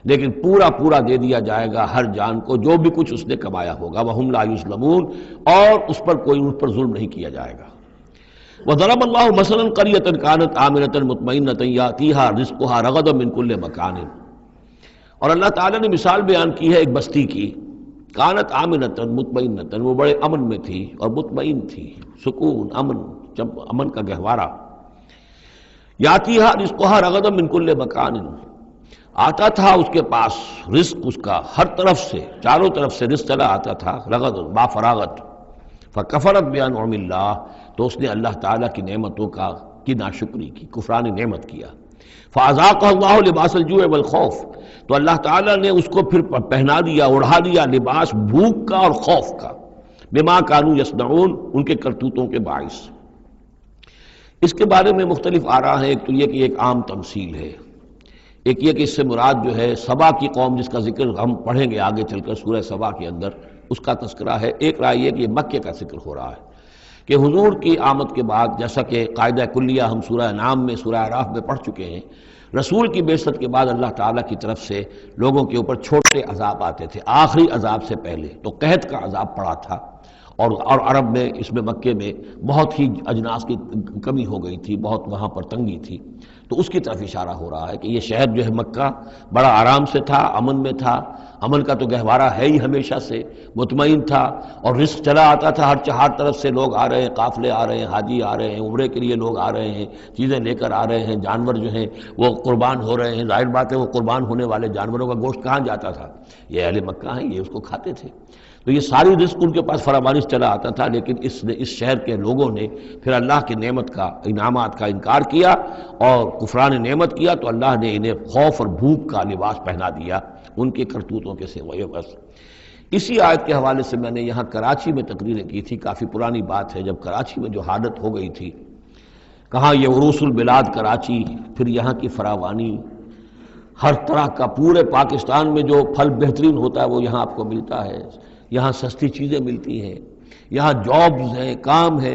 لیکن پورا دے دیا جائے گا ہر جان کو جو بھی کچھ اس نے کمایا ہوگا، وہم لا یظلمون، اور اس پر کوئی ان پر ظلم نہیں کیا جائے گا۔ وضرب اللہ مثلا قریۃ کانت آمنۃ مطمئنۃ یاتیہا رزقہا رغدا من کل مکان، اور اللہ تعالیٰ نے مثال بیان کی ہے ایک بستی کی، کانت آمنۃ مطمئنۃ، وہ بڑے امن میں تھی اور مطمئن تھی، سکون، امن کا گہوارہ، یاتیہا رزقہا رغدا من کل مکان، آتا تھا اس کے پاس رزق اس کا ہر طرف سے، چاروں طرف سے رزق چلا آتا تھا، رغد با فراغت، فکفرت بانعم اللہ، تو اس نے اللہ تعالیٰ کی نعمتوں کی ناشکری کی، کفران نعمت کیا، فاذاقہ اللہ لباس الجوع والخوف، تو اللہ تعالیٰ نے اس کو پھر پہنا دیا، اڑھا دیا لباس بھوک کا اور خوف کا، بما کانوا یصنعون، ان کے کرتوتوں کے باعث۔ اس کے بارے میں مختلف آراء ہیں. ایک تو یہ کہ ایک عام تمثیل ہے، ایک یہ کہ اس سے مراد جو ہے سبا کی قوم جس کا ذکر ہم پڑھیں گے آگے چل کر سورہ سبا کے اندر، اس کا تذکرہ ہے. ایک رائے یہ کہ یہ مکے کا ذکر ہو رہا ہے کہ حضور کی آمد کے بعد، جیسا کہ قاعدہ کلیہ ہم سورہ انعام میں سورہ اعراف میں پڑھ چکے ہیں، رسول کی بعثت کے بعد اللہ تعالیٰ کی طرف سے لوگوں کے اوپر چھوٹے عذاب آتے تھے. آخری عذاب سے پہلے تو قحط کا عذاب پڑا تھا، اور عرب میں اس میں مکے میں بہت ہی اجناس کی کمی ہو گئی تھی، بہت وہاں پر تنگی تھی. تو اس کی طرف اشارہ ہو رہا ہے کہ یہ شہر جو ہے مکہ بڑا آرام سے تھا، امن میں تھا. امن کا تو گہوارہ ہے ہی ہمیشہ سے، مطمئن تھا، اور رزق چلا آتا تھا. ہر طرف سے لوگ آ رہے ہیں، قافلے آ رہے ہیں، حاجی آ رہے ہیں، عمرے کے لیے لوگ آ رہے ہیں، چیزیں لے کر آ رہے ہیں، جانور جو ہیں وہ قربان ہو رہے ہیں. ظاہر بات ہے وہ قربان ہونے والے جانوروں کا گوشت کہاں جاتا تھا؟ یہ اہل مکہ ہیں، یہ اس کو کھاتے تھے. تو یہ ساری رزق ان کے پاس فراوانی چلا آتا تھا. لیکن اس شہر کے لوگوں نے پھر اللہ کی نعمت کا، انعامات کا انکار کیا اور کفران نعمت کیا، تو اللہ نے انہیں خوف اور بھوک کا لباس پہنا دیا ان کے کرتوتوں کے سوائے. بس اسی آیت کے حوالے سے میں نے یہاں کراچی میں تقریریں کی تھی. کافی پرانی بات ہے، جب کراچی میں جو حالت ہو گئی تھی، کہاں یہ عروس البلاد کراچی، پھر یہاں کی فراوانی، ہر طرح کا پورے پاکستان میں جو پھل بہترین ہوتا ہے وہ یہاں آپ کو ملتا ہے. یہاں سستی چیزیں ملتی ہیں، یہاں جابز ہیں، کام ہے.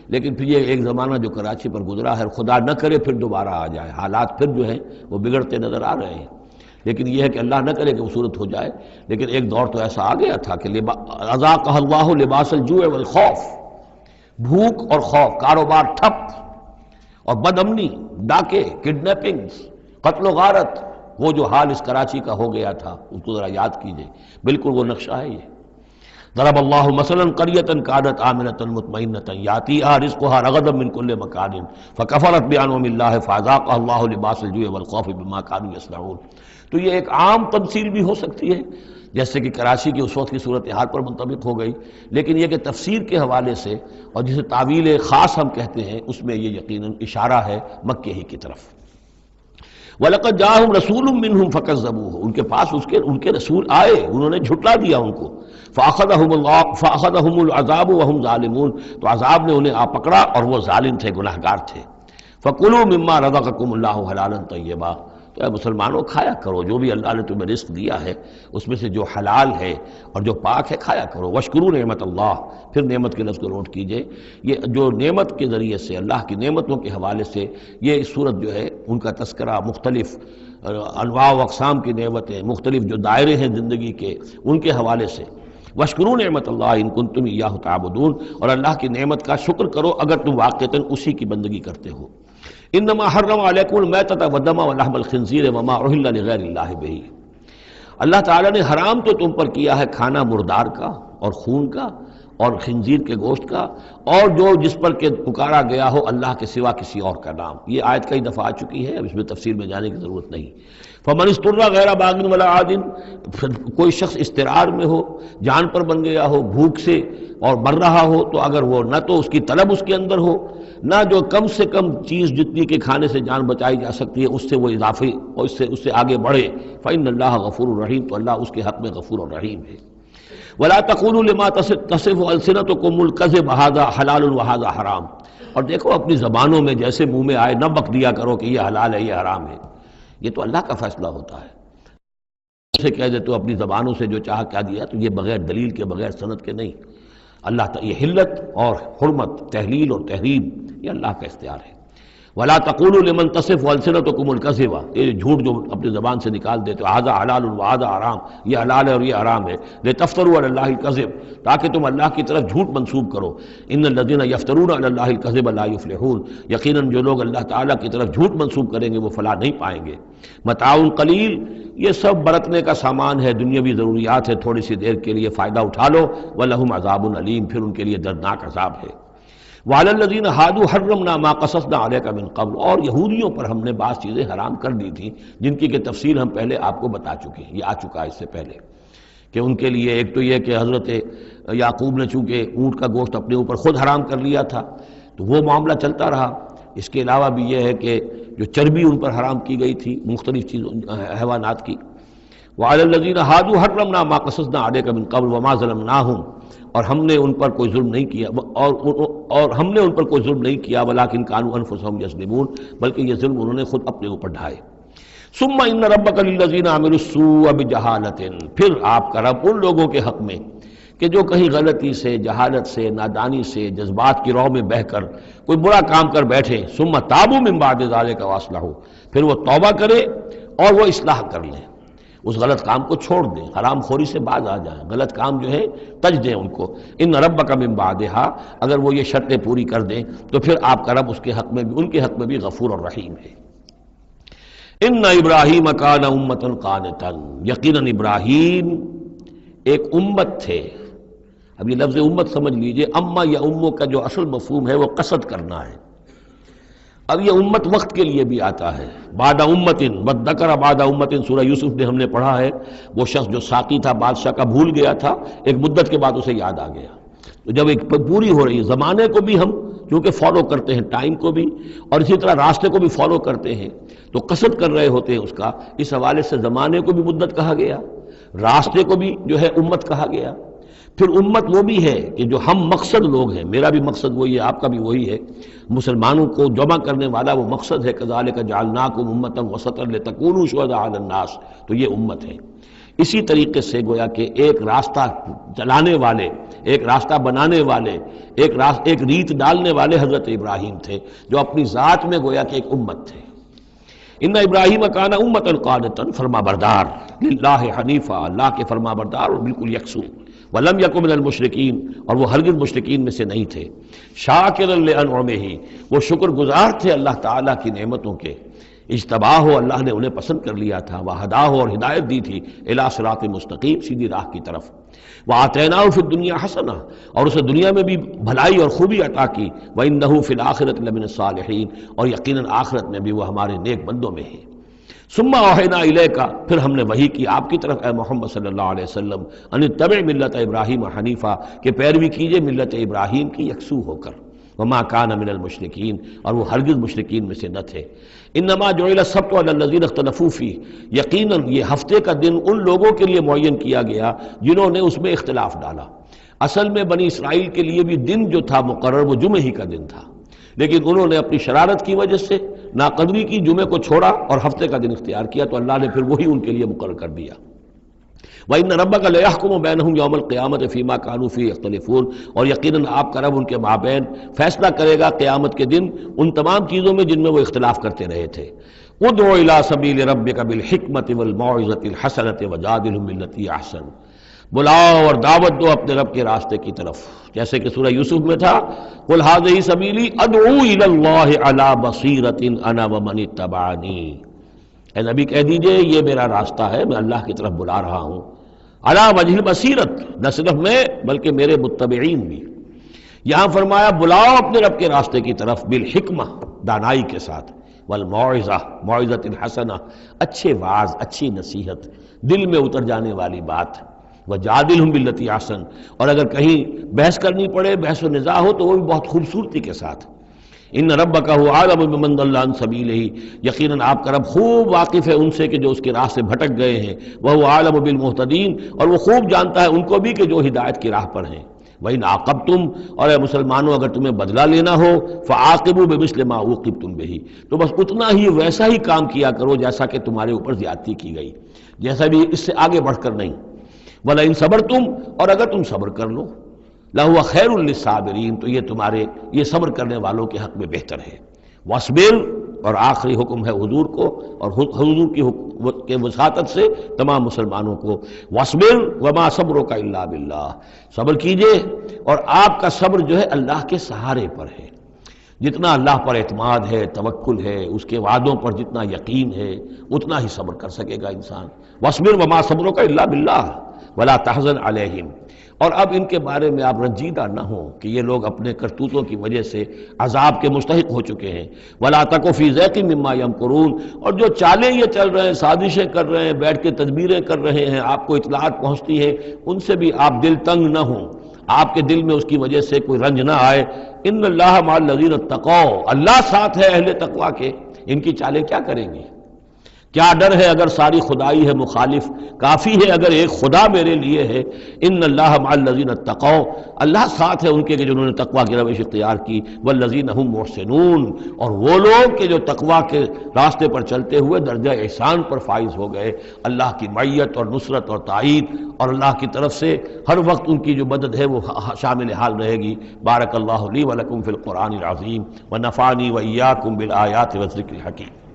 لیکن پھر یہ ایک زمانہ جو کراچی پر گزرا ہے، خدا نہ کرے پھر دوبارہ آ جائے. حالات پھر جو ہیں وہ بگڑتے نظر آ رہے ہیں. لیکن یہ ہے کہ اللہ نہ کرے کہ وہ صورت ہو جائے. لیکن ایک دور تو ایسا آ گیا تھا کہ اذاقہ اللہ لباس الجوع والخوف، بھوک اور خوف، کاروبار ٹھپ، اور بد امنی، ڈاکے، کڈنیپنگز، قتل و غارت. وہ جو حال اس کراچی کا ہو گیا تھا اس کو ذرا یاد کیجئے. بالکل وہ نقشہ ہے یہ. ضرب اللہ مثلا قریۃ کانت آمنۃ مطمئنۃ یاتیھا رزقھا رغدا من کل مکان فکفرت بانعم اللہ فاذاقھا اللہ لباس الجوع والخوف بما كانوا یصنعون. تو یہ ایک عام تمثیل بھی ہو سکتی ہے جیسے کہ کراچی کی اس وقت کی صورتحال پر منطبق ہو گئی. لیکن یہ کہ تفسیر کے حوالے سے اور جسے تعویل خاص ہم کہتے ہیں، اس میں یہ یقیناً اشارہ ہے مکے ہی کی طرف. وَلَقَدْ جَاءَهُمْ رَسُولٌ مِّنْهُمْ فَكَذَّبُوهُ، ان کے پاس ان کے رسول آئے، انہوں نے جھٹلا دیا ان کو. فَأَخَذَهُمُ الْعَذَابُ وَهُمْ ظَالِمُونَ، تو عذاب نے انہیں آ پکڑا اور وہ ظالم تھے، گناہگار تھے. فَكُلُوا مِمَّا رَزَقَكُمُ اللَّهُ حَلَالًا طَيِّبًا، تو اے مسلمانوں کھایا کرو جو بھی اللہ نے تمہیں رزق دیا ہے اس میں سے جو حلال ہے اور جو پاک ہے کھایا کرو. وَاشْكُرُوا نعمت اللہ، پھر نعمت کے لفظ کو نوٹ کیجئے. یہ جو نعمت کے ذریعے سے، اللہ کی نعمتوں کے حوالے سے یہ صورت جو ہے ان کا تذکرہ، مختلف انواع و اقسام کی نعمتیں، مختلف جو دائرے ہیں زندگی کے، ان کے حوالے سے. وَاشْكُرُوا نعمت اللہ ان کنتم ایاہ تعبدون، اور اللہ کی نعمت کا شکر کرو اگر تم واقعتاً اسی کی بندگی کرتے ہو. انما حرم علیکم المیتۃ والدم ولحم الخنزیر وما اہل لغیر اللہ بہ، اللہ تعالیٰ نے حرام تو تم پر کیا ہے کھانا مردار کا اور خون کا اور خنزیر کے گوشت کا، اور جو جس پر کہ پکارا گیا ہو اللہ کے سوا کسی اور کا نام. یہ آیت کئی دفعہ آ چکی ہے، اب اس میں تفصیل میں جانے کی ضرورت نہیں. فمن اضطر غیر باغ ولا عاد، کوئی شخص اضطرار میں ہو، جان پر بن گیا ہو، بھوک سے اور مر رہا ہو، تو اگر وہ نہ تو اس کی طلب اس کے اندر ہو، نہ جو کم سے کم چیز جتنی کہ کھانے سے جان بچائی جا سکتی ہے اس سے وہ اضافی اور اس سے آگے بڑھے، فإن اللہ غفور الرحیم، تو اللہ اس کے حق میں غفور الرحیم ہے. ولا تقولوا لما تصف السنتكم الكذب هذا حلال وهذا حرام، اور دیکھو اپنی زبانوں میں جیسے منہ میں آئے نہ بک دیا کرو کہ یہ حلال ہے یہ حرام ہے. یہ تو اللہ کا فیصلہ ہوتا ہے. اسے کہہ دے تو اپنی زبانوں سے جو چاہا کیا دیا، تو یہ بغیر دلیل کے، بغیر سند کے نہیں. اللہ تعالیٰ یہ حلت اور حرمت، تحلیل اور تحریم، یہ اللہ کا اختیار ہے. ولا تقولوا لمن تصف السنتكم الكذب، یہ جھوٹ جو اپنی زبان سے نکال دیتے ہو، هذا حلال وهذا حرام، یہ حلال ہے اور یہ حرام ہے. لتفتروا على الله الكذب، تاکہ تم اللہ کی طرف جھوٹ منسوب کرو. ان الذين يفترون على الله الكذب لا يفلحون، یقیناً جو لوگ اللہ تعالیٰ کی طرف جھوٹ منسوب کریں گے وہ فلاح نہیں پائیں گے. متاع قلیل، یہ سب برتنے کا سامان ہے، دنیاوی ضروریات ہے، تھوڑی سی دیر کے لیے فائدہ اٹھا لو. ولہم عذاب علیم، پھر ان کے لیے دردناک عذاب ہے. وعلی الذین ہادوا حرمنا ما قصصنا علیک من قبل، اور یہودیوں پر ہم نے بعض چیزیں حرام کر دی تھیں جن کی کہ تفصیل ہم پہلے آپ کو بتا چکے ہیں. یہ آ چکا ہے اس سے پہلے کہ ان کے لیے ایک تو یہ کہ حضرت یعقوب نے چونکہ اونٹ کا گوشت اپنے اوپر خود حرام کر لیا تھا تو وہ معاملہ چلتا رہا. اس کے علاوہ بھی یہ ہے کہ جو چربی ان پر حرام کی گئی تھی مختلف چیزوں حیوانات کی. وعلی الذین ہادوا حرمنا ما قصصنا علیک من قبل وما ظلمناہم، اور ہم نے ان پر کوئی ظلم نہیں کیا، اور ہم نے ان پر کوئی ظلم نہیں کیا، ولیکن کانوا انفسہم یظلمون، بلکہ یہ ظلم انہوں نے خود اپنے اوپر ڈھائے۔ ثم ان ربک للذین عملوا السوء بجہالۃ، پھر آپ کا رب ان لوگوں کے حق میں کہ جو کہیں غلطی سے، جہالت سے، نادانی سے، جذبات کی رو میں بہہ کر کوئی برا کام کر بیٹھے، ثم تابوا من بعد ذلک واصلحوا، پھر وہ توبہ کرے اور وہ اصلاح کر لیں، اس غلط کام کو چھوڑ دیں، حرام خوری سے باز آ جائیں، غلط کام جو ہے تج دیں ان کو۔ ان ربک من بعدہا، اگر وہ یہ شرطیں پوری کر دیں تو پھر آپ کا رب اس کے حق میں بھی، ان کے حق میں بھی غفور اور رحیم ہے۔ ان ابراہیم کان امۃ قانتا، یقیناً ابراہیم ایک امت تھے۔ اب یہ لفظ امت سمجھ لیجئے، اما یا امو کا جو اصل مفہوم ہے وہ قصد کرنا ہے۔ اب یہ امت وقت کے لیے بھی آتا ہے، بعد امت وذکر بعد امت، سورہ یوسف میں ہم نے پڑھا ہے، وہ شخص جو ساقی تھا بادشاہ کا بھول گیا تھا، ایک مدت کے بعد اسے یاد آ گیا۔ تو جب ایک پوری ہو رہی ہے، زمانے کو بھی ہم کیونکہ فالو کرتے ہیں، ٹائم کو بھی، اور اسی طرح راستے کو بھی فالو کرتے ہیں، تو قصد کر رہے ہوتے ہیں اس کا، اس حوالے سے زمانے کو بھی مدت کہا گیا، راستے کو بھی جو ہے امت کہا گیا۔ پھر امت وہ بھی ہے کہ جو ہم مقصد لوگ ہیں، میرا بھی مقصد وہی ہے، آپ کا بھی وہی ہے، مسلمانوں کو جمع کرنے والا وہ مقصد ہے، کذالک جعلناکم امۃ وسطا لتکونوا شہداء علی الناس، تو یہ امت ہے۔ اسی طریقے سے گویا کہ ایک راستہ چلانے والے، ایک راستہ بنانے والے، ایک ریت ڈالنے والے حضرت ابراہیم تھے، جو اپنی ذات میں گویا کہ ایک امت تھے۔ ان ابراہیم کان امۃ قانتا، فرما بردار، للہ حنیفہ، اللہ کے فرما بردار اور بالکل یکسو، ولم یکن من المشرکین، اور وہ ہرگز مشرکین میں سے نہیں تھے، شاکرا لانعمہ، وہ شکر گزار تھے اللہ تعالیٰ کی نعمتوں کے، اجتباہ ہو، اللہ نے انہیں پسند کر لیا تھا، وہداہ ہو، اور ہدایت دی تھی، الی صراط مستقیم، سیدھی راہ کی طرف، وآتیناہ فی الدنیا حسنہ، اور اسے دنیا میں بھی بھلائی اور خوبی عطا کی، وانہ فی الآخرۃ لمن الصالحین، اور یقیناً آخرت میں بھی وہ ہمارے نیک بندوں میں ہے۔ ثم اوحینا الیک، پھر ہم نے وحی کی آپ کی طرف اے محمد صلی اللہ علیہ وسلم، ان اتبع ملت ابراہیم حنیفہ، کہ پیروی کیجئے ملت ابراہیم کی یکسو ہو کر، وما کان من المشرکین، اور وہ ہرگز مشرکین میں سے نہ تھے۔ انما جعل السبت علی الذین اختلفوا فیہ، یقیناً یہ ہفتے کا دن ان لوگوں کے لیے معین کیا گیا جنہوں نے اس میں اختلاف ڈالا۔ اصل میں بنی اسرائیل کے لیے بھی دن جو تھا مقرر وہ جمعہ ہی کا دن تھا، لیکن انہوں نے اپنی شرارت کی وجہ سے ناقدری کی، جمعے کو چھوڑا اور ہفتے کا دن اختیار کیا، تو اللہ نے پھر وہی ان کے لیے مقرر کر دیا۔ وَإِنَّ رَبَّكَ لَيَحْكُمُ بَيْنَهُمْ يَوْمَ الْقِيَامَةِ فِي مَا كَانُوا فِيهِ يَخْتَلِفُونَ، اور یقیناً آپ کا رب ان کے مابین فیصلہ کرے گا قیامت کے دن ان تمام چیزوں میں جن میں وہ اختلاف کرتے رہے تھے۔ ادع إلى سبيل ربك بالحکمۃ والموعظۃ الحسنۃ وجادلهم بالتي احسن، بلاؤ اور دعوت دو اپنے رب کے راستے کی طرف، جیسے کہ سورہ یوسف میں تھا، قل هذه سبیلی ادعو الى اللہ علی بصیرۃ انا ومن اتبعنی، اے نبی کہہ دیجئے یہ میرا راستہ ہے، میں اللہ کی طرف بلا رہا ہوں، علی وجہ البصیرت، نہ صرف میں بلکہ میرے متبعین بھی۔ یہاں فرمایا بلاؤ اپنے رب کے راستے کی طرف، بالحکمہ، دانائی کے ساتھ، والموعظہ، موعظۃ الحسنہ، اچھے واعظ، اچھی نصیحت، دل میں اتر جانے والی بات، وجادلہم باللتی احسن، اور اگر کہیں بحث کرنی پڑے، بحث و نزاع ہو تو وہ بھی بہت خوبصورتی کے ساتھ۔ ان ربک هو اعلم بمن ضل عن سبیلہ، یقیناً آپ کا رب خوب واقف ہے ان سے کہ جو اس کے راہ سے بھٹک گئے ہیں، وہو اعلم بالمہتدین، اور وہ خوب جانتا ہے ان کو بھی کہ جو ہدایت کی راہ پر ہیں۔ وَإِنْ عَاقَبْتُمْ، اور اے مسلمانوں اگر تمہیں بدلہ لینا ہو، فَعَاقِبُوا بِمِثْلِ مَا عُوقِبْتُمْ بِهِ، تو بس اتنا ہی ویسا ہی کام کیا کرو جیسا کہ تمہارے اوپر زیادتی کی گئی، جیسا بھی، اس سے آگے بڑھ کر نہیں۔ وَلَئِنْ صَبَرْتُمْ، اور اگر تم صبر کر لو، لَهُوَ خَيْرٌ لِلصَّابِرِينَ، تو یہ تمہارے، یہ صبر کرنے والوں کے حق میں بہتر ہے۔ وَاصْبِرْ، اور آخری حکم ہے حضور کو اور حضور کی وساطت سے تمام مسلمانوں کو، وَاصْبِرْ وَمَا صَبْرُكَ إِلَّا بِاللَّهِ، صبر کیجئے اور آپ کا صبر جو ہے اللہ کے سہارے پر ہے، جتنا اللہ پر اعتماد ہے، توکل ہے، اس کے وعدوں پر جتنا یقین ہے، اتنا ہی صبر کر سکے گا انسان۔ وَاصْبِرْ وَمَا صَبْرُكَ إِلَّا بِاللَّهِ وَلَا تَحْزَنْ عَلَيْهِمْ، اور اب ان کے بارے میں آپ رنجیدہ نہ ہوں کہ یہ لوگ اپنے کرتوتوں کی وجہ سے عذاب کے مستحق ہو چکے ہیں۔ وَلَا تَكُ فِي ضَيْقٍ مِّمَّا يَمْكُرُونَ، اور جو چالیں یہ چل رہے ہیں، سازشیں کر رہے ہیں، بیٹھ کے تدبیریں کر رہے ہیں، آپ کو اطلاعات پہنچتی ہے، ان سے بھی آپ دل تنگ نہ ہوں، آپ کے دل میں اس کی وجہ سے کوئی رنج نہ آئے۔ ان اللہ مع الذین اتقوا، اللہ ساتھ ہے اہل تقوی کے، ان کی چالیں کیا کریں گے؟ کیا ڈر ہے اگر ساری خدائی ہے مخالف، کافی ہے اگر ایک خدا میرے لیے ہے۔ ان اللہ مع الذین اتقوا، اللہ ساتھ ہے ان کے کہ جنہوں نے تقوی کی روش اختیار کی، والذین هم محسنون، اور وہ لوگ کہ جو تقوی کے راستے پر چلتے ہوئے درجہ احسان پر فائز ہو گئے۔ اللہ کی معیت اور نصرت اور تائید اور اللہ کی طرف سے ہر وقت ان کی جو مدد ہے وہ شامل حال رہے گی۔ بارک اللہ لی ولکم فی القرآن العظیم ونفعنی وإیاکم بالآیات والذکر الحکیم۔